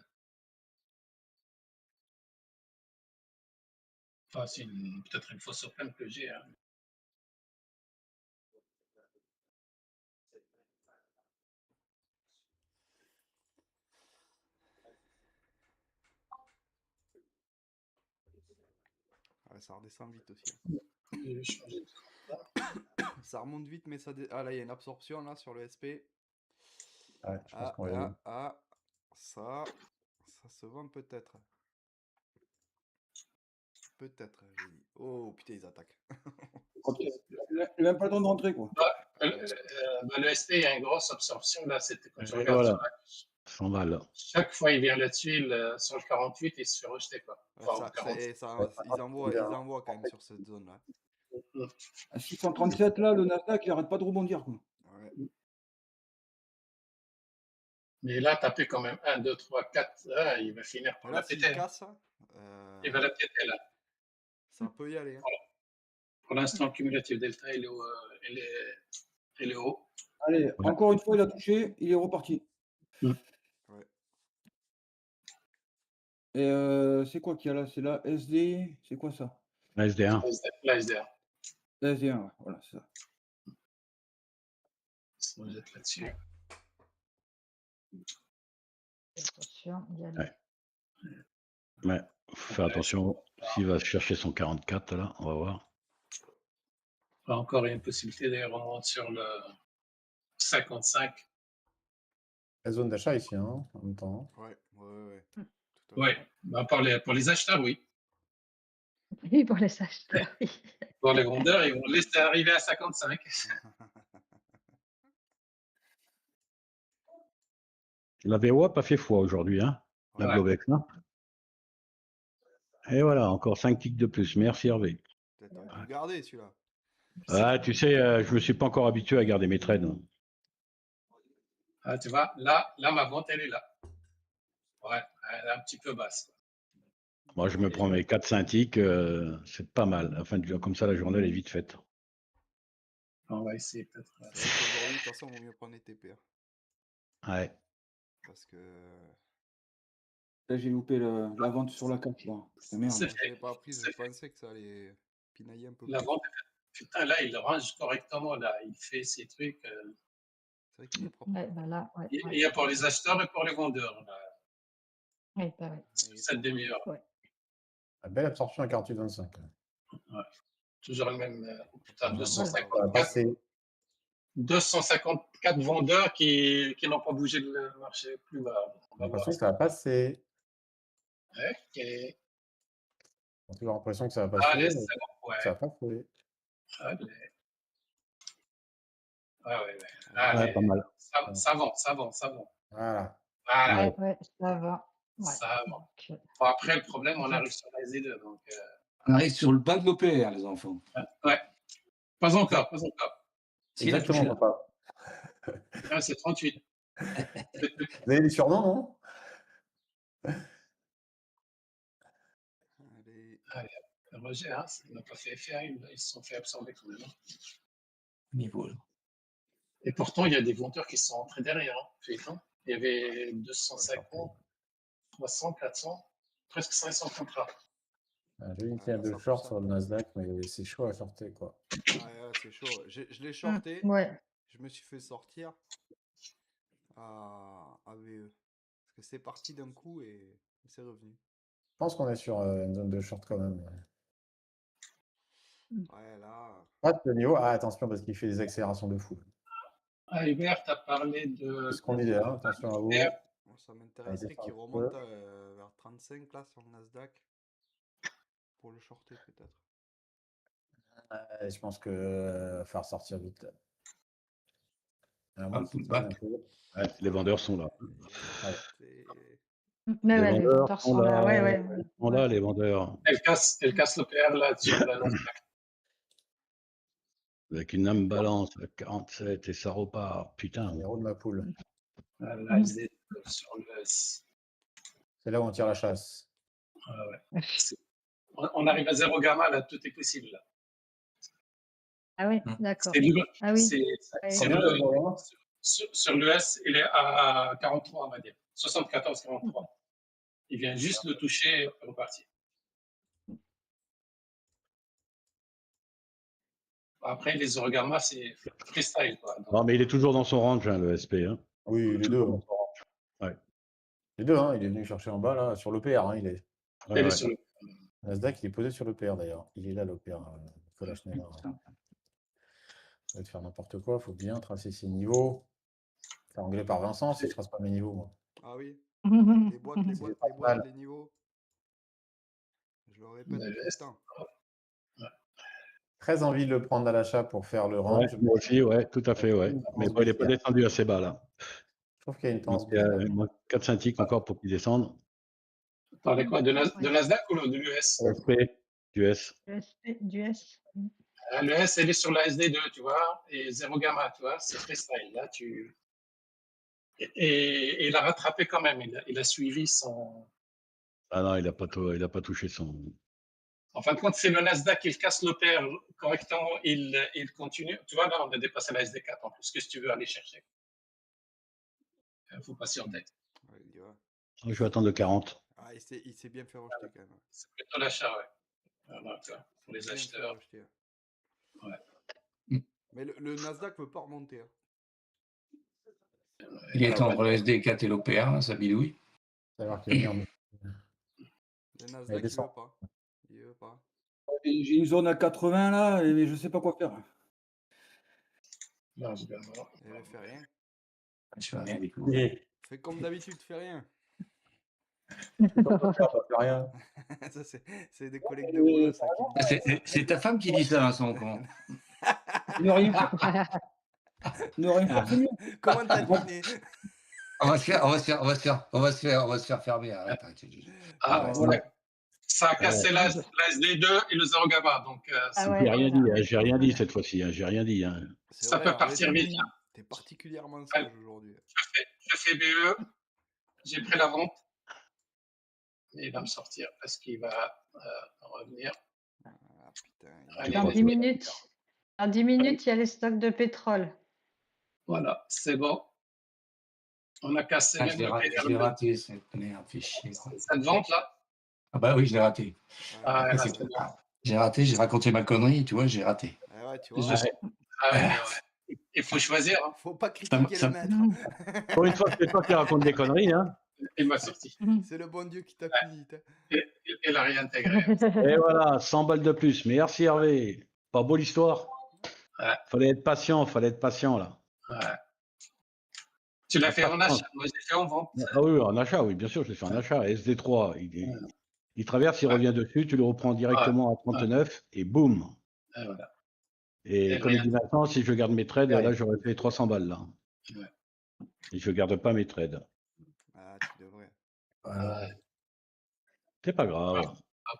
Enfin, c'est peut-être une fausse open que j'ai. Hein. Ouais, ça redescend vite aussi. Je vais changer de Ça remonte vite, mais ça... Ah, là, il y a une absorption, là, sur le SP. Ouais, je pense qu'on va y aller. Ça se vend peut-être. Peut-être, j'ai dit. Oh putain, ils attaquent. Il n'a même pas le temps de rentrer, quoi. Le SP, il y a une grosse absorption. Là, c'était quand je Et regarde voilà. sur la- 100 balles. chaque fois, il vient là-dessus, sur le 48, il se fait rejeter. Quoi. Enfin, au 40. Ils envoient quand même sur cette zone-là. À 637, là, le Nasdaq, il n'arrête pas de rebondir, quoi. Ouais. Mais là, taper quand même 1, 2, 3, 4, là, il va finir par Mais la là, s'il péter. casse, Il va la péter, là. ça peut y aller. Hein. Pour l'instant, le cumulatif delta, il est haut. Allez, Ouais. encore une fois, il a touché, il est reparti. Mm. Ouais. Et c'est quoi qu'il y a là? C'est la SD, c'est quoi ça? La SD1. La SDR. La SD1, ouais, voilà, c'est ça. On va être là-dessus. Ouais. Attention, il y a Ouais. Ouais. Faut faire attention. S'il va chercher son 44, là, on va voir. Encore, il y a une possibilité d'ailleurs, on rentre sur le 55. La zone d'achat ici, hein, en même temps. Ouais. Mm. Tout à Oui, fait. bah, pour les acheteurs, oui. Oui, pour les acheteurs. Oui. Pour les vendeurs, ils vont laisser arriver à 55. La VO a pas fait foi aujourd'hui, hein. La Ouais. Globex, hein. Et voilà, encore 5 ticks de plus. Merci Hervé. T'aurais pu le garder celui-là. Ah, tu sais, je me suis pas encore habitué à garder mes trades. Ah, tu vois, là, ma vente, elle est là. Ouais, elle est un petit peu basse. Moi, je me prends mes 4-5 ticks, c'est pas mal. Enfin, comme ça, la journée, elle est vite faite. On va essayer peut-être. C'est vrai qu'aujourd'hui, de toute façon, il vaut mieux prendre les TP. Hein. Ouais. Parce que. Là, j'ai loupé la vente sur la carte, là. Putain, merde. C'est Moi, je l'avais pas pris, je pensais que ça allait pinailler un peu La plus. vente, putain, là, il range correctement, là. Il fait ses trucs. C'est vrai qu'il est propre. Ouais, bah là, ouais, Il y a pour les acheteurs et pour les vendeurs, là, ouais, bah ouais. cette demi-heure. Ouais. La belle absorption à 48,25. Ouais. Toujours le même. Putain, Voilà. 254, Ça va passer. 254 vendeurs qui n'ont pas bougé le marché plus bas. On J'ai va voir. l'impression que ça va passer. Ok. J'ai toujours l'impression que ça va passer. Allez, mais c'est bon. Ouais. ça va passer. Allez. Ouais. Ouais, Allez. pas mal. Ça vend. Voilà. Voilà. Ouais. Ouais, ça va. Ouais. Ça va. Donc, Bon, après, le problème, on arrive sur la Z2. Donc, On arrive sur le bas de l'OPR, les enfants. ouais. Pas encore. S'il a touché Exactement, là. papa. Ah, c'est 38. Vous avez des surnoms, non? Allez. Roger, hein, il n'a pas fait effet, ils se sont fait absorber quand même. Niveau, là. Et pourtant, il y a des vendeurs qui sont entrés derrière. Hein. Il y avait 250, 300, 400, presque 500 contrats. J'ai une Ah, paire de ça shorts pousse, sur le Nasdaq, mais c'est chaud à shorter, quoi. Ouais, c'est chaud. Je l'ai shorté. ouais. Je me suis fait sortir à VE. Parce que c'est parti d'un coup et c'est revenu. Je pense qu'on est sur une zone de short quand même. Ouais, là. Pas de niveau. Ah, attention, parce qu'il fait des accélérations de fou. Ah, Hubert, tu as parlé de. C'est ce qu'on disait, hein, attention à vous. Bon, ça m'intéresserait descend qu'il un remonte peu. vers 35 là sur le Nasdaq. Pour le shorter peut-être. Je pense que va falloir sortir vite. Alors, Un moi, c'est pullback. un peu. Ouais, les vendeurs sont là. Mais Les ouais, les vendeurs vendeurs sont là. Ouais. Ils sont là, les vendeurs. Elle casse le PR là sur la Nasdaq. Avec une âme balance à 47 et ça repart. Putain. Héros de ma poule. La SD sur le S. C'est là où on tire la chasse. Ouais. On arrive à 0 gamma, là, tout est possible. Là. Ah oui, d'accord. C'est libre. Ah oui. Sur le S, il est à 43, on va dire. 74, 43. Il vient juste le toucher et repartir. Après, les Eurogamma, c'est freestyle. Quoi. Donc, Non, mais il est toujours dans son range, hein, le SP. Hein. Oui, les deux. Ouais. Les deux, hein, il est venu chercher en bas, là, sur l'OPR. Hein, il est. il est sur le... Nasdaq, il est posé sur l'OPR d'ailleurs. Il est là, l'OPR. Nicolas Schneider. Ça va te faire n'importe quoi. Il faut bien tracer ses niveaux. Fait engueuler par Vincent si je trace pas mes niveaux, moi. Ah oui, les boîtes, les C'est boîtes, pas les boîtes, mal. les niveaux. Je le répète Le tout le S. temps. Très envie de le prendre à l'achat pour faire le Ouais, range. moi aussi, ouais, tout à fait, ouais. Une Mais tendance bon, il n'est pas baissière. descendu assez bas, là. Je trouve qu'il y a une tendance Il y a baissière. 4-5 ticks encore pour qu'il descende. Parlez quoi de Ouais. Nasdaq ou de l'US? SP, US. Du S. Le S, elle est sur la SD2, tu vois, et 0 gamma, tu vois, c'est freestyle. Là, et il a rattrapé quand même, il a suivi son. Ah non, il n'a pas touché son. En fin de compte, c'est le Nasdaq, il casse le pair correctement, il continue. Tu vois, là, on a dépassé la SD4 en plus. Qu'est-ce que tu veux aller chercher? Il faut patienter. Ouais, il dit, ouais. Je vais attendre le 40. Ah, il s'est bien fait rejeter quand même. C'est plutôt l'achat, ouais. Voilà, tu vois, pour les Bien fait acheteurs. rejeter. Ouais. Mais le Nasdaq ne veut pas remonter. Hein. Il est entre la SD4 et l'OPA, ça bidouille. C'est-à-dire qu'il va venir. Le Nasdaq, il descend. veut pas. Il veut pas. J'ai une zone à 80 là, mais je sais pas quoi faire. Non, je vais voir. Il ne fait rien. Je fais rien du tout. Et Fais comme d'habitude, fais rien. c'est comme ça, ça fait rien. Ça, c'est des collègues de boulot, ça, qui me disent ça. C'est ta femme qui dit ça, Vincent, quand Ne rien faire. Ne rien faire, c'est mieux. Comment t'as deviné? on va se faire fermer. Arrête, arrête. Ah, Ouais, voilà. Ça a cassé la SD2 et le 0 gamma. Donc, Ah J'ai ouais, rien voilà. dit, hein, j'ai rien dit cette fois-ci, hein, j'ai rien dit. Hein. c'est ça vrai, peut en partir fait, vite. T'es particulièrement sage aujourd'hui. Je fais BE, j'ai pris la vente. Et il va me sortir parce qu'il va revenir. Ah putain. Allez, Dans vas-y. 10 minutes. Dans 10 minutes, il y a les stocks de pétrole. Voilà, c'est bon. On a cassé Ah, même je l'ai raté, cette merde, fait chier. cette vente-là. Ah bah oui, je l'ai raté. Ah, Ouais, c'est bon. J'ai raté, j'ai raconté ma connerie, tu vois, j'ai raté. ouais, tu vois. Il faut choisir. Hein. Faut pas critiquer ça- le maître. Pour une fois, c'est toi qui raconte des conneries. Hein. Il m'a sorti. C'est le bon Dieu qui t'a puni. Il a réintégré. Et voilà, 100 balles de plus. Merci Hervé. Pas beau l'histoire. Ouais. Fallait être patient là. Ouais. Tu l'as fait en achat, moi j'ai fait en vente. Ah oui, en achat, oui, bien sûr, je l'ai fait en achat. SD3, il traverse, il revient dessus, tu le reprends directement à 39 et boum. Et voilà. Et comme il dit maintenant, si je garde mes trades, là j'aurais fait 300 balles là. Ouais. Et je garde pas mes trades. Ah, tu devrais. C'est pas grave.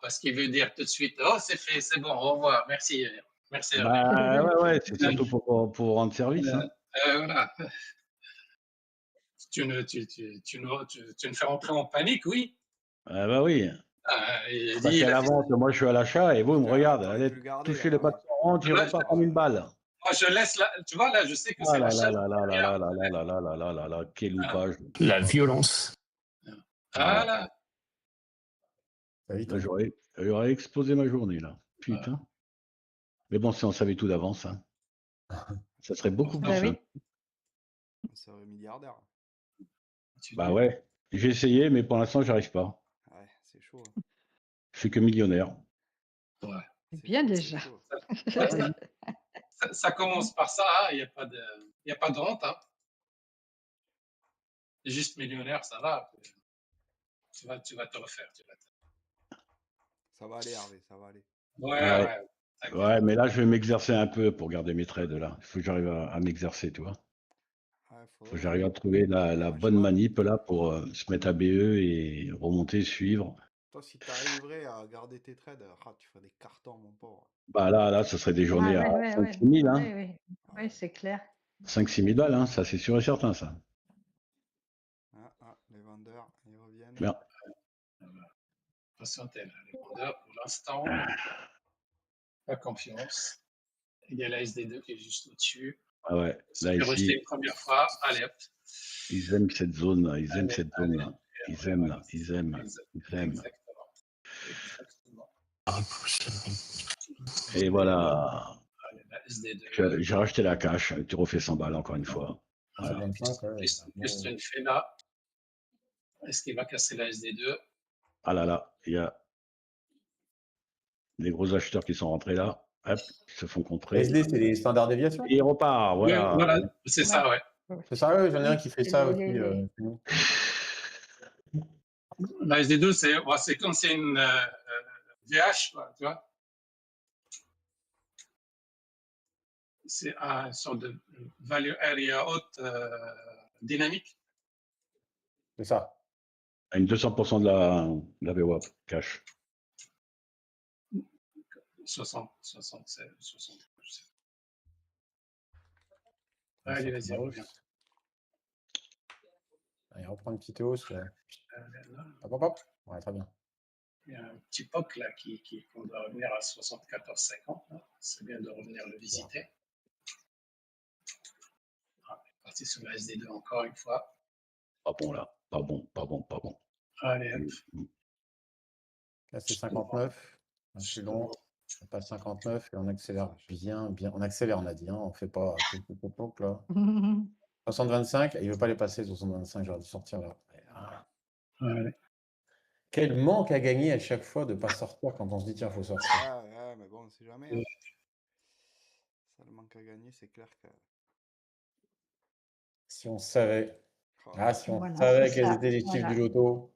Parce qu'il veut dire tout de suite, oh c'est fait, c'est bon, au revoir, merci. Merci. Bah, ouais, c'est surtout pour rendre service. Hein. Voilà. Tu me fais rentrer en panique, oui. Ah bah oui. Il Parce dit, qu'à la vente, moi je suis à l'achat et vous me regardez, allez toucher le bas de son rang, tu repars comme une balle. Moi je laisse là, tu vois là, je sais que c'est l'achat. Quel loupage. La violence. Voilà. J'aurais explosé ma journée là. Putain. Mais bon, si on savait tout d'avance, hein. Ça serait beaucoup plus simple. On serait milliardaire. Bah ouais. J'ai essayé, mais pour l'instant, j'arrive pas. Ouais, c'est chaud. Hein. Je suis que millionnaire. Ouais. C'est bien déjà. Ça commence par ça, il n'y a pas de honte. Hein. Juste millionnaire, ça va. Tu vas te refaire. Ça va aller, Hervé, ça va aller. Ouais. Mais là, je vais m'exercer un peu pour garder mes trades là. Il faut que j'arrive à m'exercer, tu vois. Il faut que j'arrive à trouver la bonne manip là pour se mettre à BE et remonter, suivre. Toi, si tu arriverais à garder tes trades, tu ferais des cartons, mon pauvre. Bah là, ce serait des journées à 5-6 000. Hein. Oui, c'est clair. 5-6 000 balles, hein, ça c'est sûr et certain, ça. Les vendeurs, ils reviennent. Bien. Patientez, les vendeurs, pour l'instant, pas confiance. Il y a la SD2 qui est juste au-dessus. Ah ouais, là ici. Une première fois, allez hop. Ils aiment cette zone là, ils aiment cette zone là. Ils aiment. Exactement. Et voilà. SD2. J'ai racheté la cash, tu refais 100 balles encore une fois. Voilà. Juste une fait là. Est-ce qu'il va casser la SD2? Ah là, il y a des gros acheteurs qui sont rentrés là. Hop, ils se font contrer. SD, c'est les standards déviation. Et il repart, voilà. Voilà, c'est ça, ouais. C'est ça, j'en ai un qui fait ça aussi. Les- chez nous. La SD2, c'est comme c'est une VH, quoi, tu vois. C'est une sorte de value area haute dynamique. C'est ça. À une 200% de la VWAP cash. 60, 67, 60. Allez, vas-y, reviens. Allez, reprend une petite hausse. Là. Hop, hop, hop. Ouais, très bien. Il y a un petit POC là qu'on doit revenir à 74,50. C'est bien de revenir le visiter. On est parti sur la SD2 encore une fois. Pas bon là. Pas bon, pas bon, pas bon. Allez, hop. Là, c'est 59. C'est long. On passe 59 et on accélère bien. On accélère, on a dit. Hein. On ne fait pas tout là. 60-25. Il ne veut pas les passer, 60-25. J'aurais dû sortir là. Allez. Quel manque à gagner à chaque fois de ne pas sortir quand on se dit tiens, il faut sortir. Ouais, mais bon, on sait jamais. Hein. Ça, le manque à gagner, c'est clair que. Si on savait. Oh. Ah, si on Voilà, savait c'est quels ça, étaient les chiffres voilà. du loto.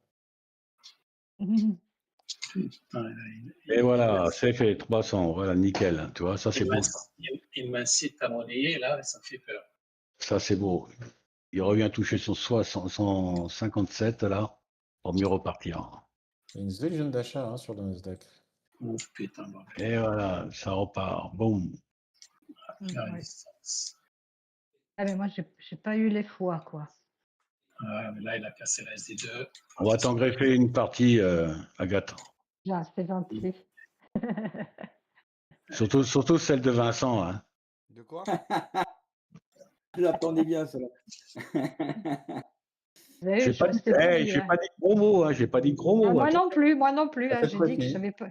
Et voilà, c'est fait, 300. Voilà, nickel. Tu vois, ça c'est beau. Il m'incite à monnayer là, ça fait peur. Ça c'est beau. Il revient toucher son 157 là, pour mieux repartir. Il y a une jolie zone d'achat hein, sur le Nasdaq. Oh putain, bon. Et voilà, ça repart. Boum. La Ouais. résistance. Ah, mais moi, j'ai pas eu les fois, quoi. Mais là, il a cassé la SD2. On va t'en greffer une partie, Agathe. Là, c'est gentil. Surtout celle de Vincent. Hein. De quoi? Je l'attendais bien, celle-là. Vous avez vu, J'ai je pas, dit, restais poli, j'ai hein. pas dit de gros mots. Hein. J'ai pas dit de gros mots. Ah, moi hein. non plus, moi non plus. Ça Hein, fait j'ai trop dit que je petit. savais pas.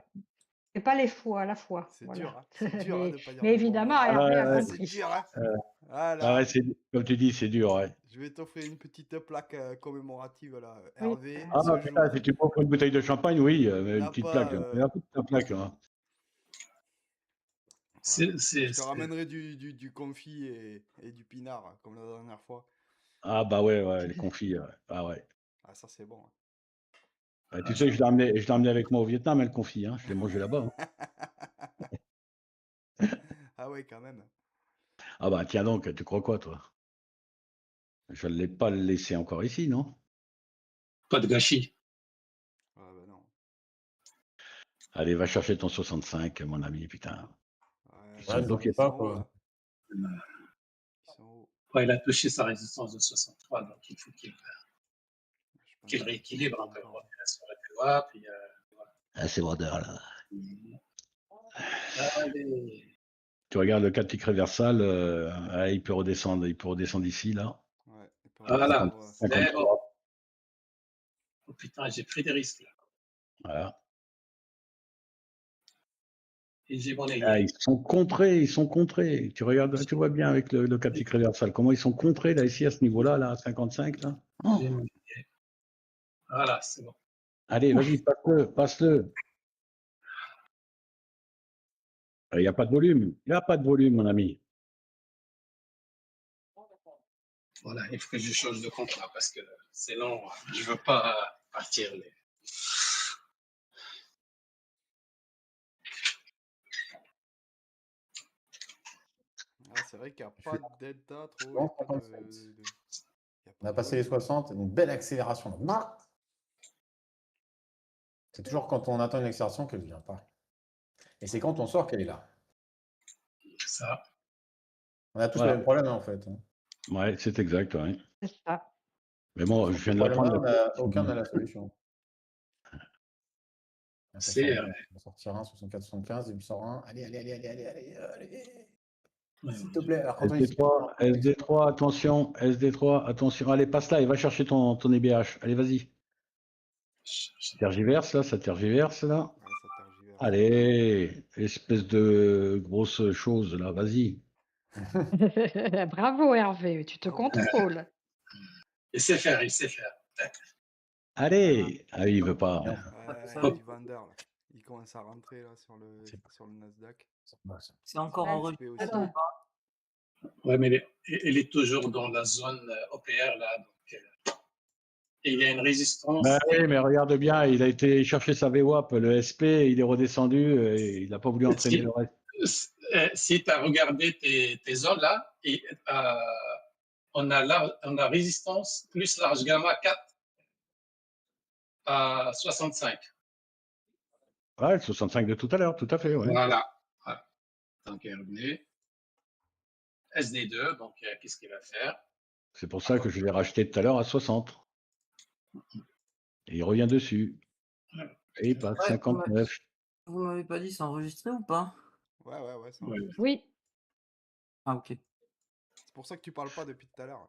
C'est pas les fois à la fois. C'est Voilà. dur, hein. C'est dur hein, de pas dire Mais de gros évidemment, mots, hein. Hervé a ouais, C'est compris. dur, hein. Ah Voilà. ouais, comme tu dis, c'est dur. Ouais. Je vais t'offrir une petite plaque commémorative là. Oui. Hervé, Ah, ce putain, jour. si tu m'offres une bouteille de champagne, oui, une N'a petite pas. plaque. La plaque. Hein. Je te ramènerai du confit et du pinard, hein, comme la dernière fois. Ah bah ouais, les confits. Ah ouais. Ah, ça c'est bon. Hein. Bah, tu sais, je l'ai emmené avec moi au Vietnam, le confit. Hein. Je l'ai mangé là-bas. Hein. Ah ouais, quand même. Ah bah tiens donc, tu crois quoi, toi? Je ne l'ai pas laissé encore ici, non? Pas de gâchis. Ah bah non. Allez, va chercher ton 65, mon ami, putain. Ouais, Ils sont bloqués ils sont pas, hauts, quoi. là. Ils sont hauts. Ouais, il a touché sa résistance de 63, donc il faut qu'il Je pense que rééquilibre un peu. encore. Il reste sur la POA, puis Ah, c'est vendeur, là. allez. Tu regardes le cas tic réversal, il peut redescendre ici, là. Ouais, et puis on Voilà. va C'est 53. bon. Oh putain, j'ai pris des risques là. Voilà. Et j'ai mon Ah, ailier. ils sont contrés. Tu regardes, tu vois bien avec le cas tic réversal, comment ils sont contrés, là, ici, à ce niveau-là, là, à 55, là. Oh. J'ai mon ailier. Voilà, c'est bon. Allez, vas-y, passe-le. Il n'y a pas de volume. Il n'y a pas de volume, mon ami. Voilà, il faut que je change de contrat parce que sinon, je ne veux pas partir. Ah, c'est vrai qu'il n'y a pas de delta trop. Bon, Il y a pas de- 57. de- il y a pas On a de passé les volume. 60, une belle accélération. Là. Bah c'est toujours quand on attend une accélération qu'elle ne vient pas. Et c'est quand on sort qu'elle est là. Ça. On a tous Voilà. le même problème, hein, en fait. Ouais, c'est exact, ouais. C'est ça. Mais bon, je viens de l'apprendre. Aucun n'a la solution. C'est. On va sortir un, 64, 75, il me sort un. Allez. S'il te plaît. Alors, quand on SD3, attention. SD3, attention. Allez, passe là et va chercher ton EBH. Allez, vas-y. Ça tergiverse, là. Ouais, ça tergiverse. Allez, espèce de grosse chose, là. Vas-y. Bravo, Hervé, tu te Bravo. contrôles. Il sait faire. Allez. Ah, il veut pas. Il y a du vendeur là. Il commence à rentrer là sur le Nasdaq. C'est encore en XP rejet aussi. ou pas? Ouais, mais elle est toujours dans la zone OPR là. Donc, et il y a une résistance. Bah oui, mais regarde bien, il a été chercher sa VWAP, le SP, il est redescendu, et il n'a pas voulu entraîner le reste. Si tu as regardé tes zones là, on a résistance plus large gamma 4 à 65. Ouais, le 65 de tout à l'heure, tout à fait, ouais. Voilà. Donc, RD. SD2, donc qu'est-ce qu'il va faire? C'est pour ça que je l'ai racheté tout à l'heure à 60. Et il revient dessus. Et il passe Ouais, 59. Vous m'avez pas dit c'est enregistré ou pas? Ouais, ça Ouais. enregistre. Oui. Ah, ok. C'est pour ça que tu parles pas depuis tout à l'heure.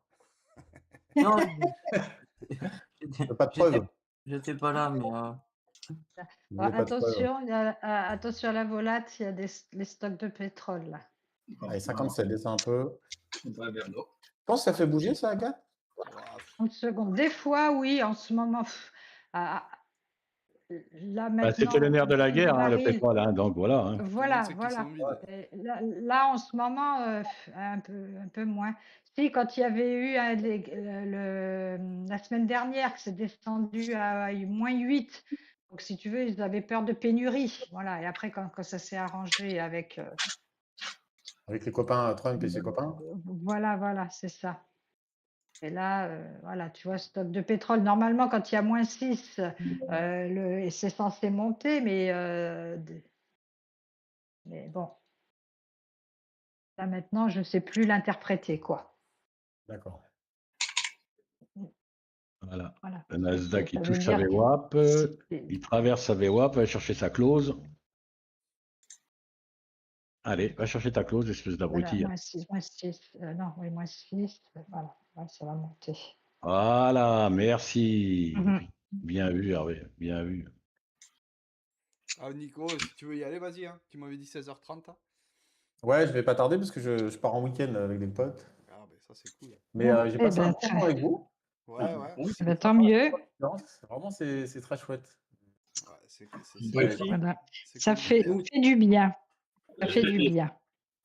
Non, Pas de preuve. j'étais pas là, mais Vous voulez pas de preuve. Attention à la volate, il y a les stocks de pétrole là. Allez, 57, descend un peu. On va vers l'eau. Je pense que ça fait bouger ça, Agathe? Ouah, 30 secondes. Des fois, oui, en ce moment. Là Bah, c'était le maintenant, nerf de la le guerre, hein, le baril. pétrole, hein, donc voilà. Hein. tout le monde Voilà, sait qu'ils voilà. sont vides. Et là, en ce moment, un peu moins. Si, quand il y avait eu la semaine dernière que c'est descendu à -8, donc si tu veux, ils avaient peur de pénurie. Voilà. Et après, quand ça s'est arrangé avec. Avec les copains Trump et ses copains? Voilà, c'est ça. Et là, voilà, tu vois, stock de pétrole. Normalement, quand il y a -6, c'est censé monter, mais bon. Là maintenant, je ne sais plus l'interpréter, quoi. D'accord. Voilà. Voilà. Le Nasdaq, Ça il veut touche sa dire VWAP, il traverse sa VWAP, va chercher sa close. Allez, va chercher ta close, espèce voilà, d'abruti. -6, non, oui, -6, voilà, ouais, ça va monter. Voilà, merci. Mhm. Bien vu, Hervé, bien vu. Ah, Nico, si tu veux y aller, vas-y. Hein. Tu m'avais dit 16h30. Hein. Ouais, je vais pas tarder parce que je pars en week-end avec des potes. Ah, ben ça, c'est cool. Mais j'ai Eh passé un ben, bon moment avec vous. Ouais. eh ben, tant mieux. Vraiment, c'est très chouette. Ouais, c'est Voilà. c'est Ça cool. fait du bien. Ça fait du bien.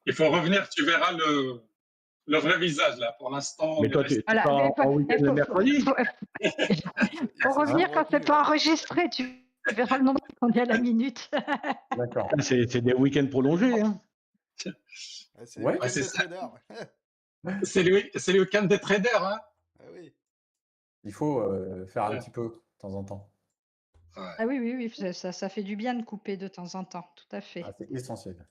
Il faut revenir, tu verras le vrai visage là. Pour l'instant, Mais il toi, reste- tu Voilà, pars mais en week-end le mercredi? Faut revenir quand c'est pas enregistré, tu verras le nombre qu'on est à la minute. D'accord. C'est des week-ends prolongés. Hein. C'est Ouais. le week-end c'est des ça. traders. c'est le week-end des traders. Hein. Ah oui. Il faut faire un Ouais. petit peu de temps en temps. Ouais. Ah oui, ça fait du bien de couper de temps en temps, tout à fait. Ah, c'est essentiel.